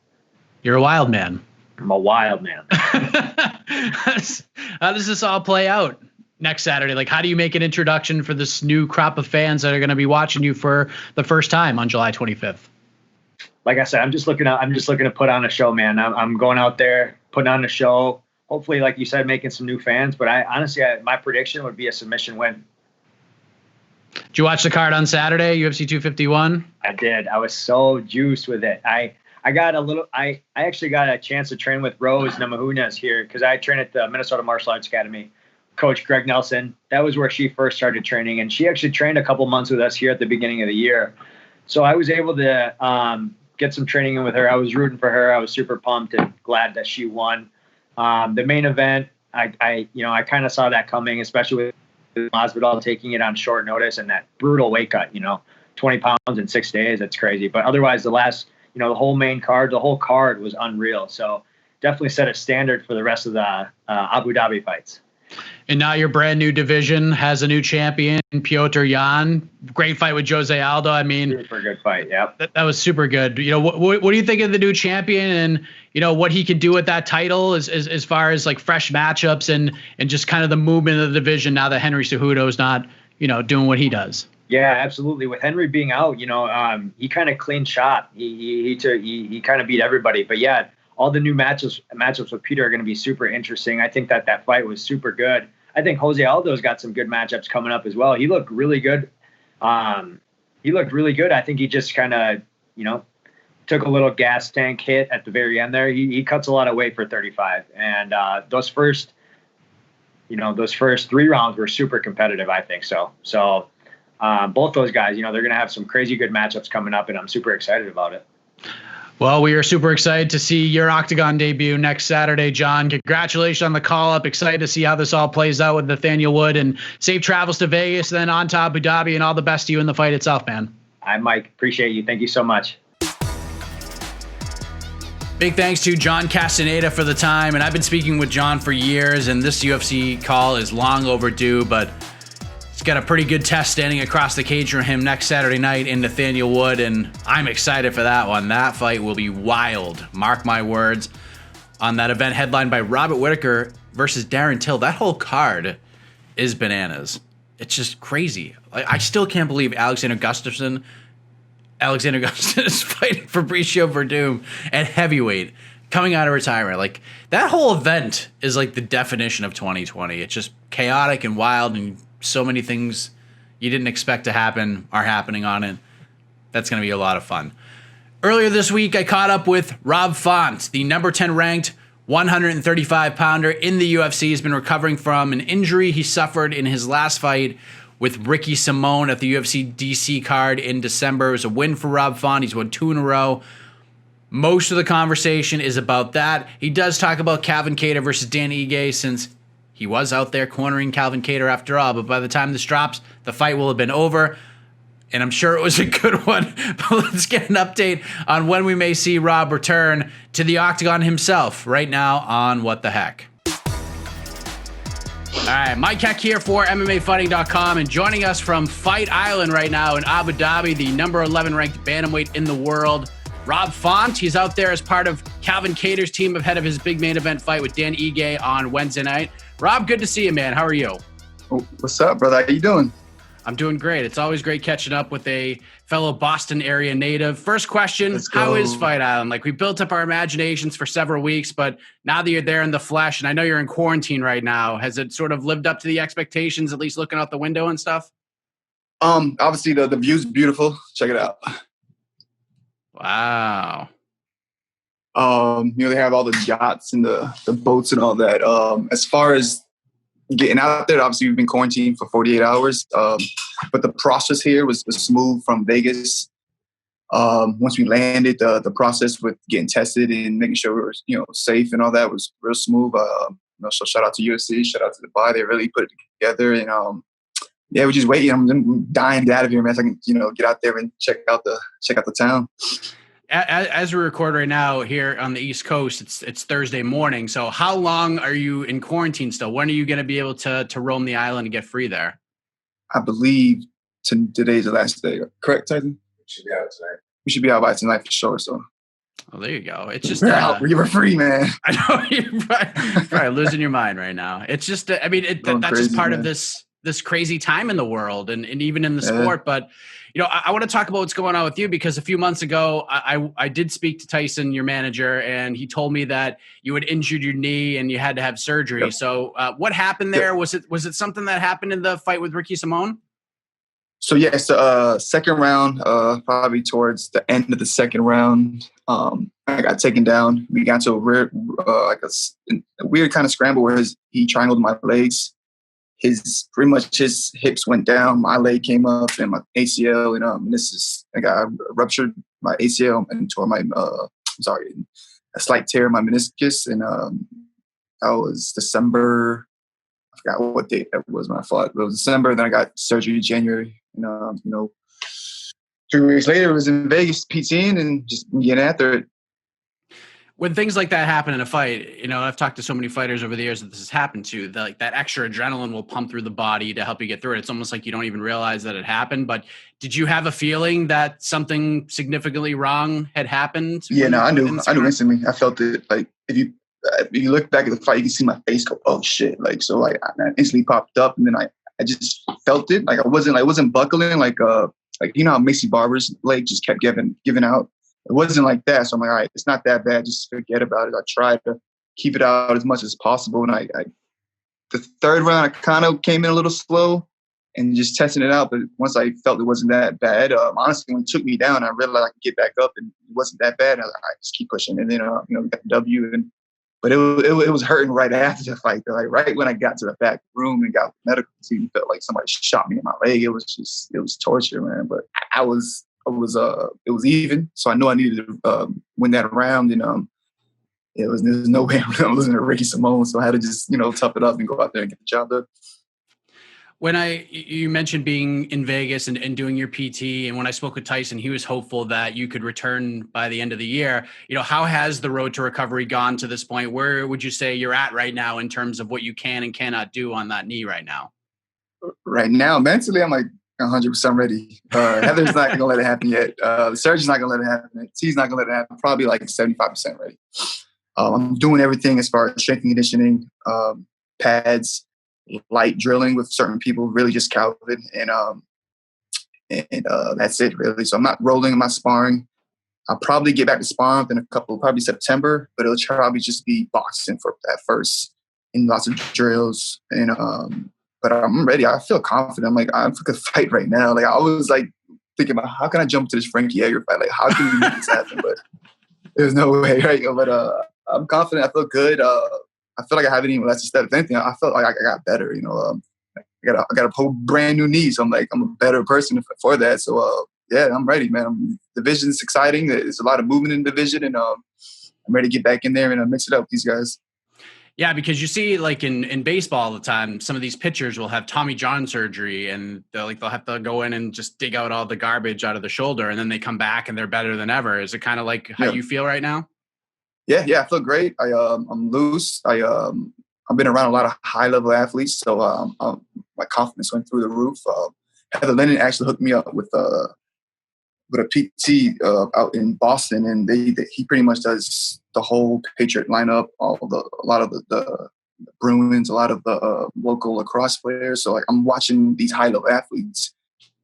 You're a wild man. I'm a wild man. How does this all play out next Saturday? Like, how do you make an introduction for this new crop of fans that are going to be watching you for the first time on July 25th? Like I said, I'm just looking to put on a show, man. I'm going out there, putting on a show. Hopefully, like you said, making some new fans. But my prediction would be a submission win. Did you watch the card on Saturday, UFC 251? I did. I was so juiced with it. I actually got a chance to train with Rose Namajunas here because I train at the Minnesota Martial Arts Academy. Coach Greg Nelson, that was where she first started training, and she actually trained a couple months with us here at the beginning of the year. So I was able to get some training in with her. I was rooting for her. I was super pumped and glad that she won. The main event, I kind of saw that coming, especially with Masvidal taking it on short notice and that brutal weight cut. 20 pounds in 6 days. That's crazy. But otherwise, the whole main card, the whole card was unreal. So definitely set a standard for the rest of the Abu Dhabi fights. And now your brand new division has a new champion, Petr Yan. Great fight with Jose Aldo. I mean, super good fight. Yeah, that was super good. What do you think of the new champion and what he could do with that title as far as like fresh matchups and just kind of the movement of the division now that Henry Cejudo is not doing what he does? Yeah, absolutely. With Henry being out, he kind of clean shot. He kind of beat everybody. But yeah, all the new matchups with Peter are going to be super interesting. I think that fight was super good. I think Jose Aldo's got some good matchups coming up as well. He looked really good. I think he just kind of, took a little gas tank hit at the very end there. He cuts a lot of weight for 35. And those first 3 rounds were super competitive, I think so. So both those guys, they're going to have some crazy good matchups coming up, and I'm super excited about it. Well, we are super excited to see your Octagon debut next Saturday, John. Congratulations on the call-up. Excited to see how this all plays out with Nathaniel Wood, and safe travels to Vegas, then on to Abu Dhabi, and all the best to you in the fight itself, man. Hi, Mike. Appreciate you. Thank you so much. Big thanks to John Castaneda for the time, and I've been speaking with John for years, and this UFC call is long overdue, but he's got a pretty good test standing across the cage from him next Saturday night in Nathaniel Wood, and I'm excited for that one. That fight will be wild. Mark my words. On that event headlined by Robert Whittaker versus Darren Till, that whole card is bananas. It's just crazy. I still can't believe Alexander Gustafsson is fighting Fabricio Verdum at heavyweight, coming out of retirement. Like, that whole event is like the definition of 2020. It's just chaotic and wild, and so many things you didn't expect to happen are happening on it. That's going to be a lot of fun. Earlier this week, I caught up with Rob Font, the number 10 ranked 135-pounder in the UFC. He's been recovering from an injury he suffered in his last fight with Ricky Simone at the UFC DC card in December. It was a win for Rob Font. He's won 2 in a row. Most of the conversation is about that. He does talk about Calvin Kattar versus Dan Ige, since he was out there cornering Calvin Kattar after all. But by the time this drops, the fight will have been over, and I'm sure it was a good one. But let's get an update on when we may see Rob return to the octagon himself right now on What the Heck. All right, Mike Heck here for MMA Fighting.com, and joining us from Fight Island right now in Abu Dhabi, the number 11 ranked bantamweight in the world, Rob Font. He's out there as part of Calvin Kattar's team ahead of his big main event fight with Dan Ige on Wednesday night. Rob, good to see you, man. How are you? What's up, brother? How you doing? I'm doing great. It's always great catching up with a fellow Boston area native. First question, Let's go. how is Fight Island? Like, we built up our imaginations for several weeks, but now that you're there in the flesh, and I know you're in quarantine right now, has it sort of lived up to the expectations, at least looking out the window and stuff? Obviously the view's beautiful. Check it out. Wow. They have all the yachts and the boats and all that. As far as getting out there, obviously we've been quarantined for 48 hours. But the process here was smooth from Vegas. Once we landed, the process with getting tested and making sure we were, safe and all that was real smooth. So shout out to UFC, shout out to Dubai. They really put it together. And we're just waiting. I'm dying to get out of here, man. So I can, get out there and check out the town. As we record right now here on the East Coast, it's Thursday morning. So how long are you in quarantine still? When are you going to be able to roam the island and get free there? I believe today's the last day. Correct, Tyson? We should be out by tonight for sure. So. Oh, there you go. It's just we were free, man. I know you're probably losing your mind right now. It's just, that's crazy, just part of this crazy time in the world and even in the sport. But, I want to talk about what's going on with you because a few months ago, I did speak to Tyson, your manager, and he told me that you had injured your knee and you had to have surgery. Yep. So what happened there? Yep. Was it something that happened in the fight with Ricky Simón? So, yes, second round, probably towards the end of the second round, I got taken down. We got to a weird kind of scramble where he triangled my legs. His hips went down, my leg came up, and my ACL and I ruptured my ACL and tore my a slight tear in my meniscus, and that was December. I forgot what date that was when I fought. It was December. Then I got surgery in January. 3 weeks later, it was in Vegas PTing and just getting after it. When things like that happen in a fight, I've talked to so many fighters over the years that this has happened to. That extra adrenaline will pump through the body to help you get through it. It's almost like you don't even realize that it happened. But did you have a feeling that something significantly wrong had happened? Yeah, I knew instantly. I felt it. Like if you look back at the fight, you can see my face go, oh shit! I instantly popped up, and then I just felt it. Like I wasn't buckling. Like how Macy Barber's leg just kept giving out. It wasn't like that. So I'm like, all right, it's not that bad. Just forget about it. I tried to keep it out as much as possible. And the third round, I kind of came in a little slow and just testing it out. But once I felt it wasn't that bad, honestly, when it took me down, I realized I could get back up and it wasn't that bad. I was like, all right, just keep pushing. And then, we got the W. But it was hurting right after the fight. Like right when I got to the back room and got the medical team, felt like somebody shot me in my leg. It was torture, man. But it was even, so I knew I needed to win that round, and there's no way I'm losing to Ricky Simón, so I had to just tough it up and go out there and get the job done. When you mentioned being in Vegas and doing your PT, and when I spoke with Tyson, he was hopeful that you could return by the end of the year. How has the road to recovery gone to this point? Where would you say you're at right now in terms of what you can and cannot do on that knee right now? Right now, mentally, I'm like 100% ready. Heather's not going to let it happen yet. The surgeon's not going to let it happen. T's not going to let it happen. Probably like 75% ready. I'm doing everything as far as strength and conditioning, pads, light drilling with certain people, really just Calvin. And that's it, really. So I'm not rolling, I'm not sparring. I'll probably get back to sparring in probably September, but it'll probably just be boxing for that first and lots of drills. And but I'm ready. I feel confident. I'm like, I could fight right now. Like I was like thinking about how can I jump to this Frankie Edgar fight? Like how can we make this happen? But there's no way, right? But I'm confident. I feel good. I feel like I haven't even less step. If anything, I felt like I got better. I got a whole brand new knee, so I'm like I'm a better person for that. So I'm ready, man. Division's exciting. There's a lot of movement in the division, and I'm ready to get back in there and mix it up with these guys. Yeah, because you see, like in baseball all the time, some of these pitchers will have Tommy John surgery, and they'll have to go in and just dig out all the garbage out of the shoulder, and then they come back and they're better than ever. Is it kind of like how you feel right now? Yeah, I feel great. I'm loose. I've been around a lot of high level athletes, so my confidence went through the roof. Heather Lennon actually hooked me up with a PT out in Boston, and he pretty much does the whole Patriot lineup, a lot of the Bruins, a lot of the local lacrosse players. So like I'm watching these high level athletes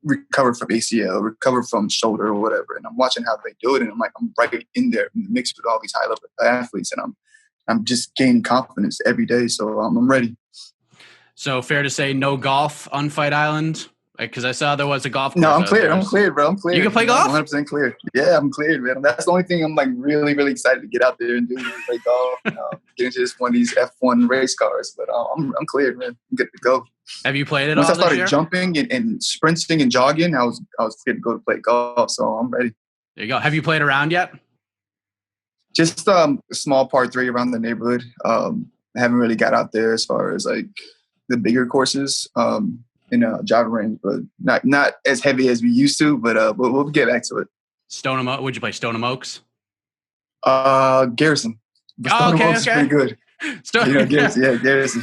recover from ACL, recover from shoulder or whatever, and I'm watching how they do it, and I'm like, I'm right in there in the mix with all these high level athletes, and I'm just gaining confidence every day. So I'm ready. So fair to say, no golf on Fight Island? Because I saw there was a golf course. No, I'm cleared. I'm cleared, bro. I'm cleared. You can play golf? 100% cleared. Yeah, I'm cleared, man. That's the only thing I'm like really, really excited to get out there and do. Play golf, get into this one of these F1 race cars. But I'm cleared, man. I'm good to go. Have you played it Once all I started this year? jumping and sprinting and jogging, I was good to go to play golf. So I'm ready. There you go. Have you played around yet? Just a small par 3 around the neighborhood. I haven't really got out there as far as like the bigger courses. In a driving range, but not as heavy as we used to, but we'll get back to it. Stoneham, would you play Stoneham Oaks? Garrison. Oh, okay. Is pretty good. Garrison, Garrison.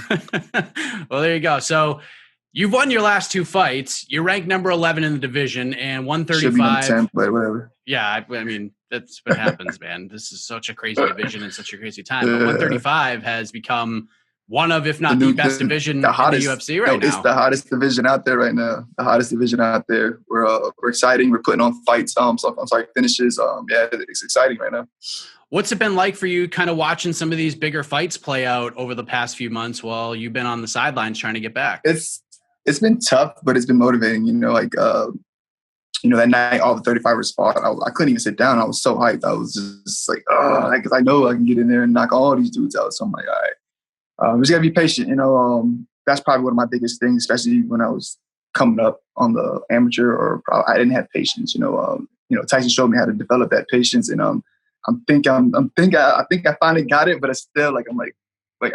Well, there you go. So you've won your last 2 fights. You're ranked number 11 in the division and 135. Should be number 10, but whatever. Yeah, I mean, that's what happens, man. This is such a crazy division and such a crazy time. But 135 has become one of, if not the best division in the UFC right now. It's the hottest division out there right now. The hottest division out there. We're exciting. We're putting on fights. Finishes. Yeah, it's exciting right now. What's it been like for you kind of watching some of these bigger fights play out over the past few months while you've been on the sidelines trying to get back? It's been tough, but it's been motivating. That night all the 35ers fought, I couldn't even sit down. I was so hyped. I was just like, because I know I can get in there and knock all these dudes out. So I'm like, all right. We just gotta be patient, that's probably one of my biggest things, especially when I was coming up on the amateur, I didn't have patience. Tyson showed me how to develop that patience, and I think I finally got it, but it's still like I'm like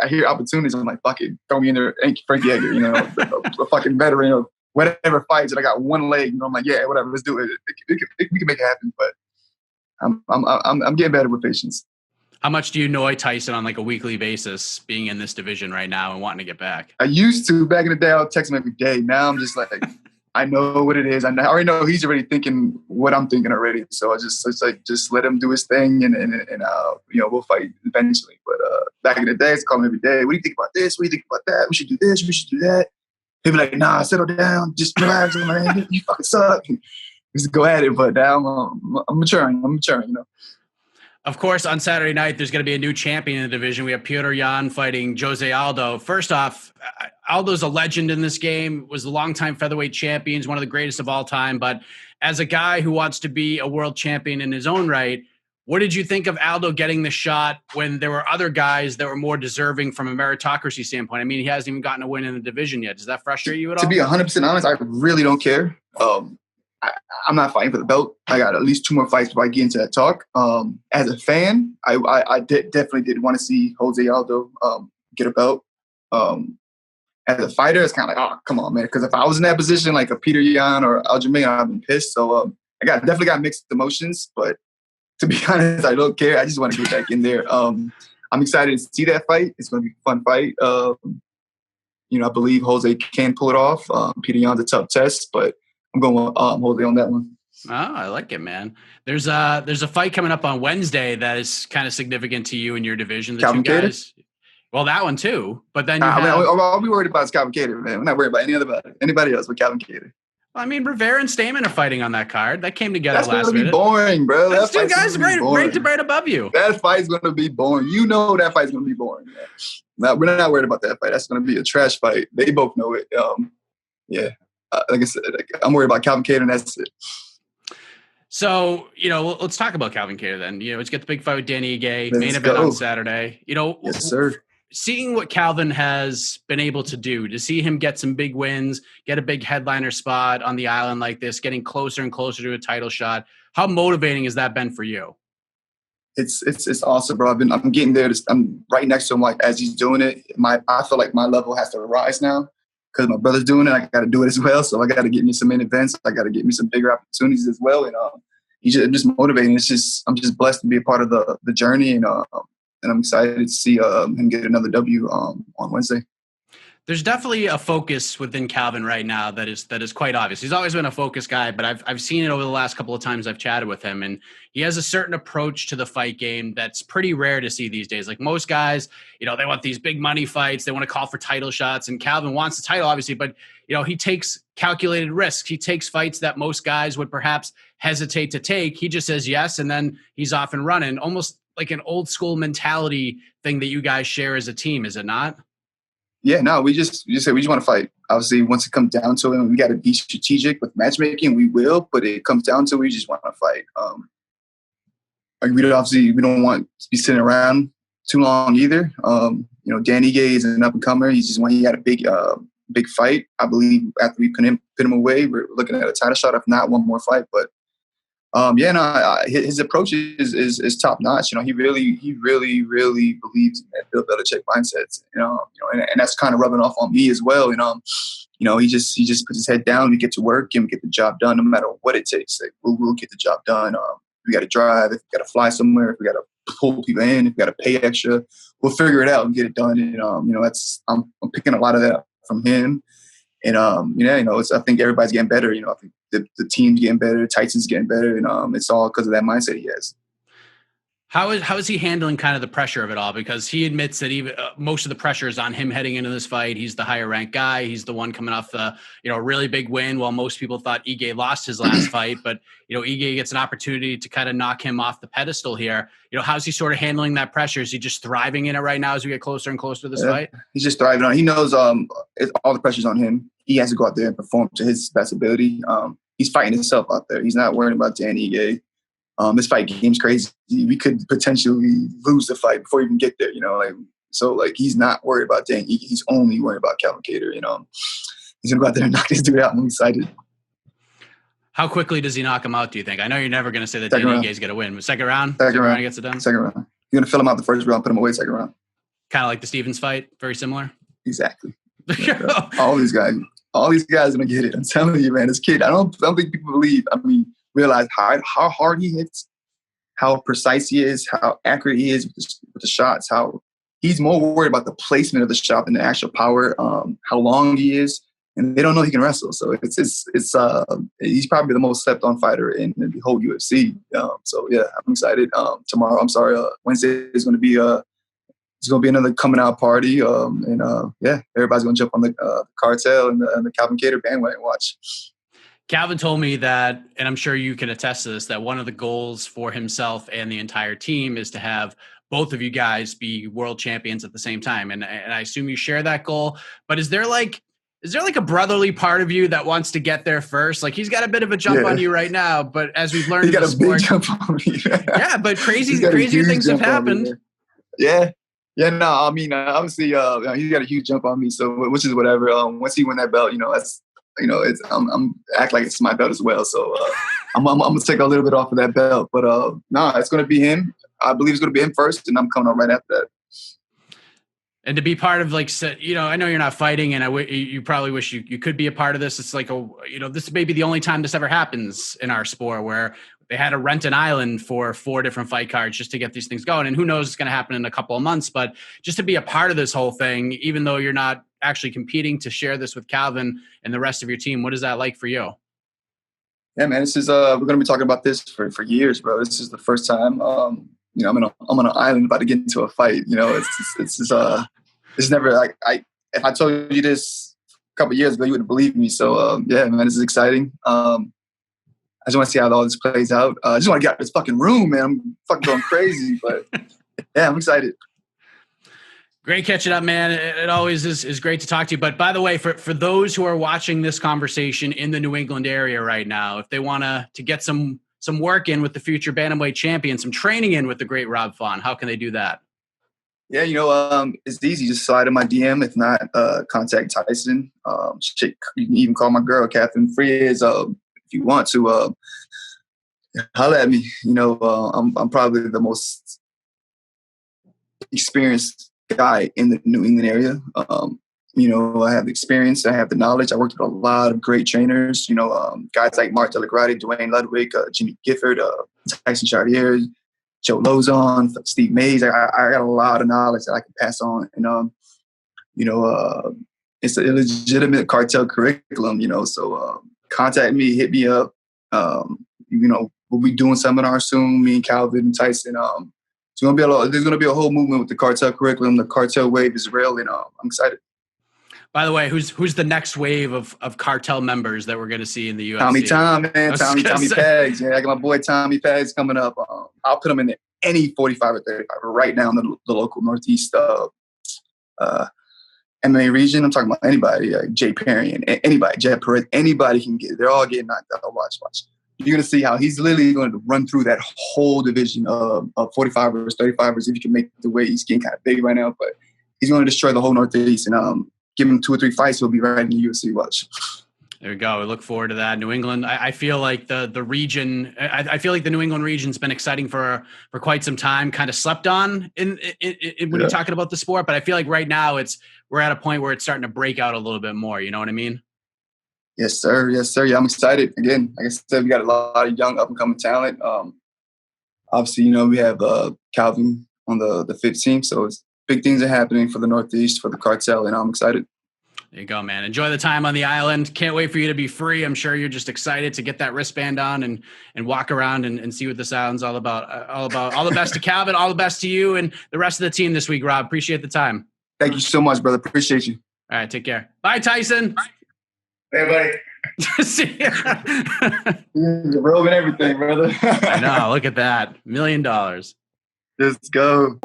I hear opportunities, I'm like, fuck it, throw me in there, Frankie Edgar, a fucking veteran of whatever fights, and I got one leg, I'm like, yeah, whatever, let's do it. We can make it happen, but I'm getting better with patience. How much do you annoy Tyson on like a weekly basis being in this division right now and wanting to get back? I used to. Back in the day, I would text him every day. Now I'm just like, I know what it is. I already know he's already thinking what I'm thinking already. So just let him do his thing and we'll fight eventually. But back in the day, it's calling him every day. What do you think about this? What do you think about that? We should do this. We should do that. He'd be like, nah, settle down. Just relax, man. You fucking suck. Just go at it. But now I'm maturing. Of course, on Saturday night, there's going to be a new champion in the division. We have Petr Yan fighting Jose Aldo. First off, Aldo's a legend in this game, was the longtime featherweight champion, one of the greatest of all time. But as a guy who wants to be a world champion in his own right, what did you think of Aldo getting the shot when there were other guys that were more deserving from a meritocracy standpoint? I mean, he hasn't even gotten a win in the division yet. Does that frustrate you at all? To be 100% honest, I really don't care. I'm not fighting for the belt. I got at least 2 more fights before I get into that talk. As a fan, I definitely did want to see Jose Aldo get a belt. As a fighter, it's kind of like, oh, come on, man. Because if I was in that position, like a Petr Yan or Aljamain, I'd been pissed. So definitely got mixed emotions. But to be honest, I don't care. I just want to get back in there. I'm excited to see that fight. It's going to be a fun fight. I believe Jose can pull it off. Petr Yan's a tough test, but I'm going with Jose on that one. Oh, I like it, man. There's a fight coming up on Wednesday that is kind of significant to you in your division. The Calvin two guys. Kattar? Well, that one too. But then I'll be worried about Calvin Kattar, man. I'm not worried about anybody else but Calvin Kattar. I mean, Rivera and Stamen are fighting on that card. That came together last minute. That's going to be boring, bro. That's 2 guys right above you. That fight's going to be boring. You know that fight's going to be boring. Man. No, we're not worried about that fight. That's going to be a trash fight. They both know it. Like I said, I'm worried about Calvin Kattar, and that's it. So, let's talk about Calvin Kattar then. Let's get the big fight with Danny Ige, main event go. on Saturday. Yes, sir. Seeing what Calvin has been able to do, to see him get some big wins, get a big headliner spot on the island like this, getting closer and closer to a title shot, how motivating has that been for you? It's awesome, bro. I'm getting there. I'm right next to him, like as he's doing it. I feel like my level has to rise now. Because my brother's doing it, I got to do it as well. So I got to get me some main events. I got to get me some bigger opportunities as well. And I'm just motivating. I'm just blessed to be a part of the journey. And I'm excited to see him get another W on Wednesday. There's definitely a focus within Calvin right now that is quite obvious. He's always been a focus guy, but I've seen it over the last couple of times I've chatted with him, and he has a certain approach to the fight game that's pretty rare to see these days. Like most guys, they want these big money fights, they want to call for title shots, and Calvin wants the title, obviously, but he takes calculated risks. He takes fights that most guys would perhaps hesitate to take. He just says yes, and then he's off and running, almost like an old school mentality thing that you guys share as a team, is it not? Yeah, no, we just say we just want to fight. Obviously, once it comes down to it, we got to be strategic with matchmaking. We will, but it comes down to it, we just want to fight. We don't want to be sitting around too long either. Dan Ige is an up and comer. He had a big fight. I believe after we put him away, we're looking at a title shot. If not, one more fight. But his approach is top notch. He really believes in that Bill Belichick mindset. And that's kind of rubbing off on me as well. He just puts his head down. We get to work and we get the job done, no matter what it takes. Like, we'll get the job done. We got to drive. If we got to fly somewhere, if we got to pull people in, if we got to pay extra, we'll figure it out and get it done. And I'm picking a lot of that from him. And I think everybody's getting better. I think the team's getting better, Tyson's getting better, and it's all because of that mindset he has. How is he handling kind of the pressure of it all? Because he admits that even most of the pressure is on him heading into this fight. He's the higher ranked guy. He's the one coming off the really big win. While most people thought Ige lost his last fight, but Ige gets an opportunity to kind of knock him off the pedestal here. How's he sort of handling that pressure? Is he just thriving in it right now as we get closer and closer to this fight? He's just thriving on it. He knows all the pressure's on him. He has to go out there and perform to his best ability. He's fighting himself out there. He's not worrying about Dan Ige. This fight game's crazy. We could potentially lose the fight before we even get there, So he's not worried about Dan Ige. He's only worried about Calvin Kattar, He's going to go out there and knock this dude out. I'm excited. How quickly does he knock him out, do you think? I know you're never going to say that Dan Ige is going to win, but second round he gets it done? Second round. You're going to fill him out the first round, put him away second round. Kind of like the Stevens fight, very similar? Exactly. All these guys are going to get it. I'm telling you, man, this kid, I don't think people realize how hard he hits, how precise he is, how accurate he is with the shots, how he's more worried about the placement of the shot than the actual power, how long he is, and they don't know he can wrestle. So he's probably the most slept on fighter in the whole UFC. I'm excited. Wednesday is going to be it's going to be another coming out party, everybody's going to jump on the cartel and the Calvin Kattar bandwagon watch. Calvin told me that, and I'm sure you can attest to this, that one of the goals for himself and the entire team is to have both of you guys be world champions at the same time. And I assume you share that goal, but is there like a brotherly part of you that wants to get there first? Like, he's got a bit of a jump on you right now, but as we've learned, he got a big jump on me. Yeah, but crazier things have happened. Yeah. Yeah, no, obviously, he's got a huge jump on me, so which is whatever. Once he win that belt, I'm act like it's my belt as well. So I'm gonna take a little bit off of that belt, but it's gonna be him. I believe it's gonna be him first, and I'm coming on right after that. And to be part of, I know you're not fighting, and you probably wish you could be a part of this. It's like this may be the only time this ever happens in our sport, where they had to rent an island for 4 different fight cards just to get these things going. And who knows what's going to happen in a couple of months, but just to be a part of this whole thing, even though you're not actually competing, to share this with Calvin and the rest of your team, what is that like for you? Yeah, man, this is, we're going to be talking about this for years, bro. This is the first time, I'm on an island about to get into a fight. It's never like, if I told you this a couple of years ago, you wouldn't believe me. So man, this is exciting. I just want to see how all this plays out. I just want to get out of this fucking room, man. I'm fucking going crazy, but yeah, I'm excited. Great catching up, man. It always is great to talk to you. But by the way, for those who are watching this conversation in the New England area right now, if they want to get some work in with the future bantamweight champion, some training in with the great Rob Font, how can they do that? Yeah, it's easy. Just slide in my DM. If not, contact Tyson. You can even call my girl, Catherine Frias, if you want to. Holler at me. I'm probably the most experienced guy in the New England area. I have the experience, I have the knowledge. I worked with a lot of great trainers, guys like Mark Delagrati, Dwayne Ludwig, Jimmy Gifford, Tyson Chartier, Joe Lozon, Steve Mays. I got a lot of knowledge that I can pass on. And, it's a legitimate cartel curriculum, so contact me, hit me up. We'll be doing seminars soon, me and Calvin and Tyson. There's gonna be a whole movement with the cartel curriculum. The cartel wave is real, and I'm excited. By the way, who's the next wave of cartel members that we're going to see in the UFC? Tommy Pegs. Yeah, I got my boy Tommy Pegs coming up. I'll put him in any 45 or 35 right now in the local Northeast MMA region. I'm talking about anybody, Jay Perry and anybody, Jed Perez, anybody can get it. They're all getting knocked out. Watch. You're going to see how he's literally going to run through that whole division of 45ers, 35ers, if you can make the weight. He's getting kind of big right now, but he's going to destroy the whole Northeast. And give him 2 or 3 fights, he'll be right in the UFC. Watch. There we go. We look forward to that. New England. I feel like the region. I feel like the New England region's been exciting for quite some time. Kind of slept on in when you're talking about the sport, but I feel like right now we're at a point where it's starting to break out a little bit more. You know what I mean? Yes, sir. Yeah, I'm excited. Again, like I said, we got a lot of young up and coming talent. Obviously, we have Calvin on the 5th team, so it's big things are happening for the Northeast, for the cartel, and I'm excited. There you go, man. Enjoy the time on the island. Can't wait for you to be free. I'm sure you're just excited to get that wristband on and walk around and see what this island's all about. All the best to Calvin. All the best to you and the rest of the team this week, Rob. Appreciate the time. Thank you so much, brother. Appreciate you. All right, take care. Bye, Tyson. Bye. Hey, buddy. See ya. The robe and everything, brother. I know. Look at that. $1 million. Let's go.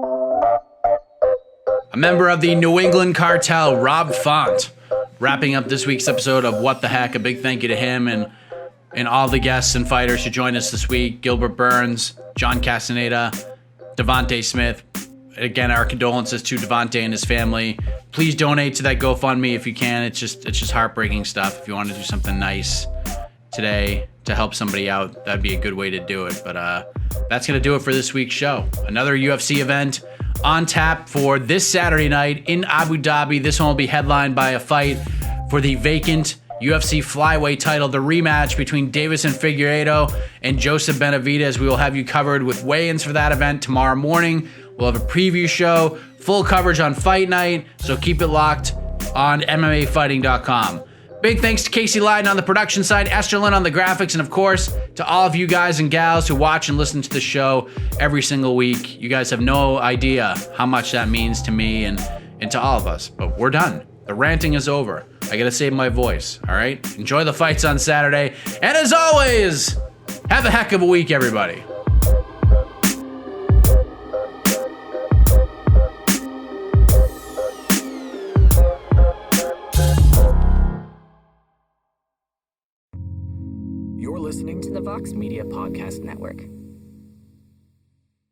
A member of the New England cartel, Rob Font, wrapping up this week's episode of What the Heck. A big thank you to him and all the guests and fighters who joined us this week. Gilbert Burns, John Castaneda, Devonte Smith. Again, our condolences to Devonte and his family. Please donate to that GoFundMe if you can. It's just heartbreaking stuff. If you want to do something nice today to help somebody out, that'd be a good way to do it. But that's going to do it for this week's show. Another UFC event on tap for this Saturday night in Abu Dhabi. This one will be headlined by a fight for the vacant UFC flyweight title, the rematch between Davison Figueiredo and Joseph Benavidez. We will have you covered with weigh-ins for that event tomorrow morning. We'll have a preview show, full coverage on fight night, so keep it locked on MMAfighting.com. Big thanks to Casey Lyden on the production side, Esther Lynn on the graphics, and of course, to all of you guys and gals who watch and listen to the show every single week. You guys have no idea how much that means to me and to all of us. But we're done. The ranting is over. I gotta save my voice, all right? Enjoy the fights on Saturday. And as always, have a heck of a week, everybody. You're listening to the Vox Media Podcast Network.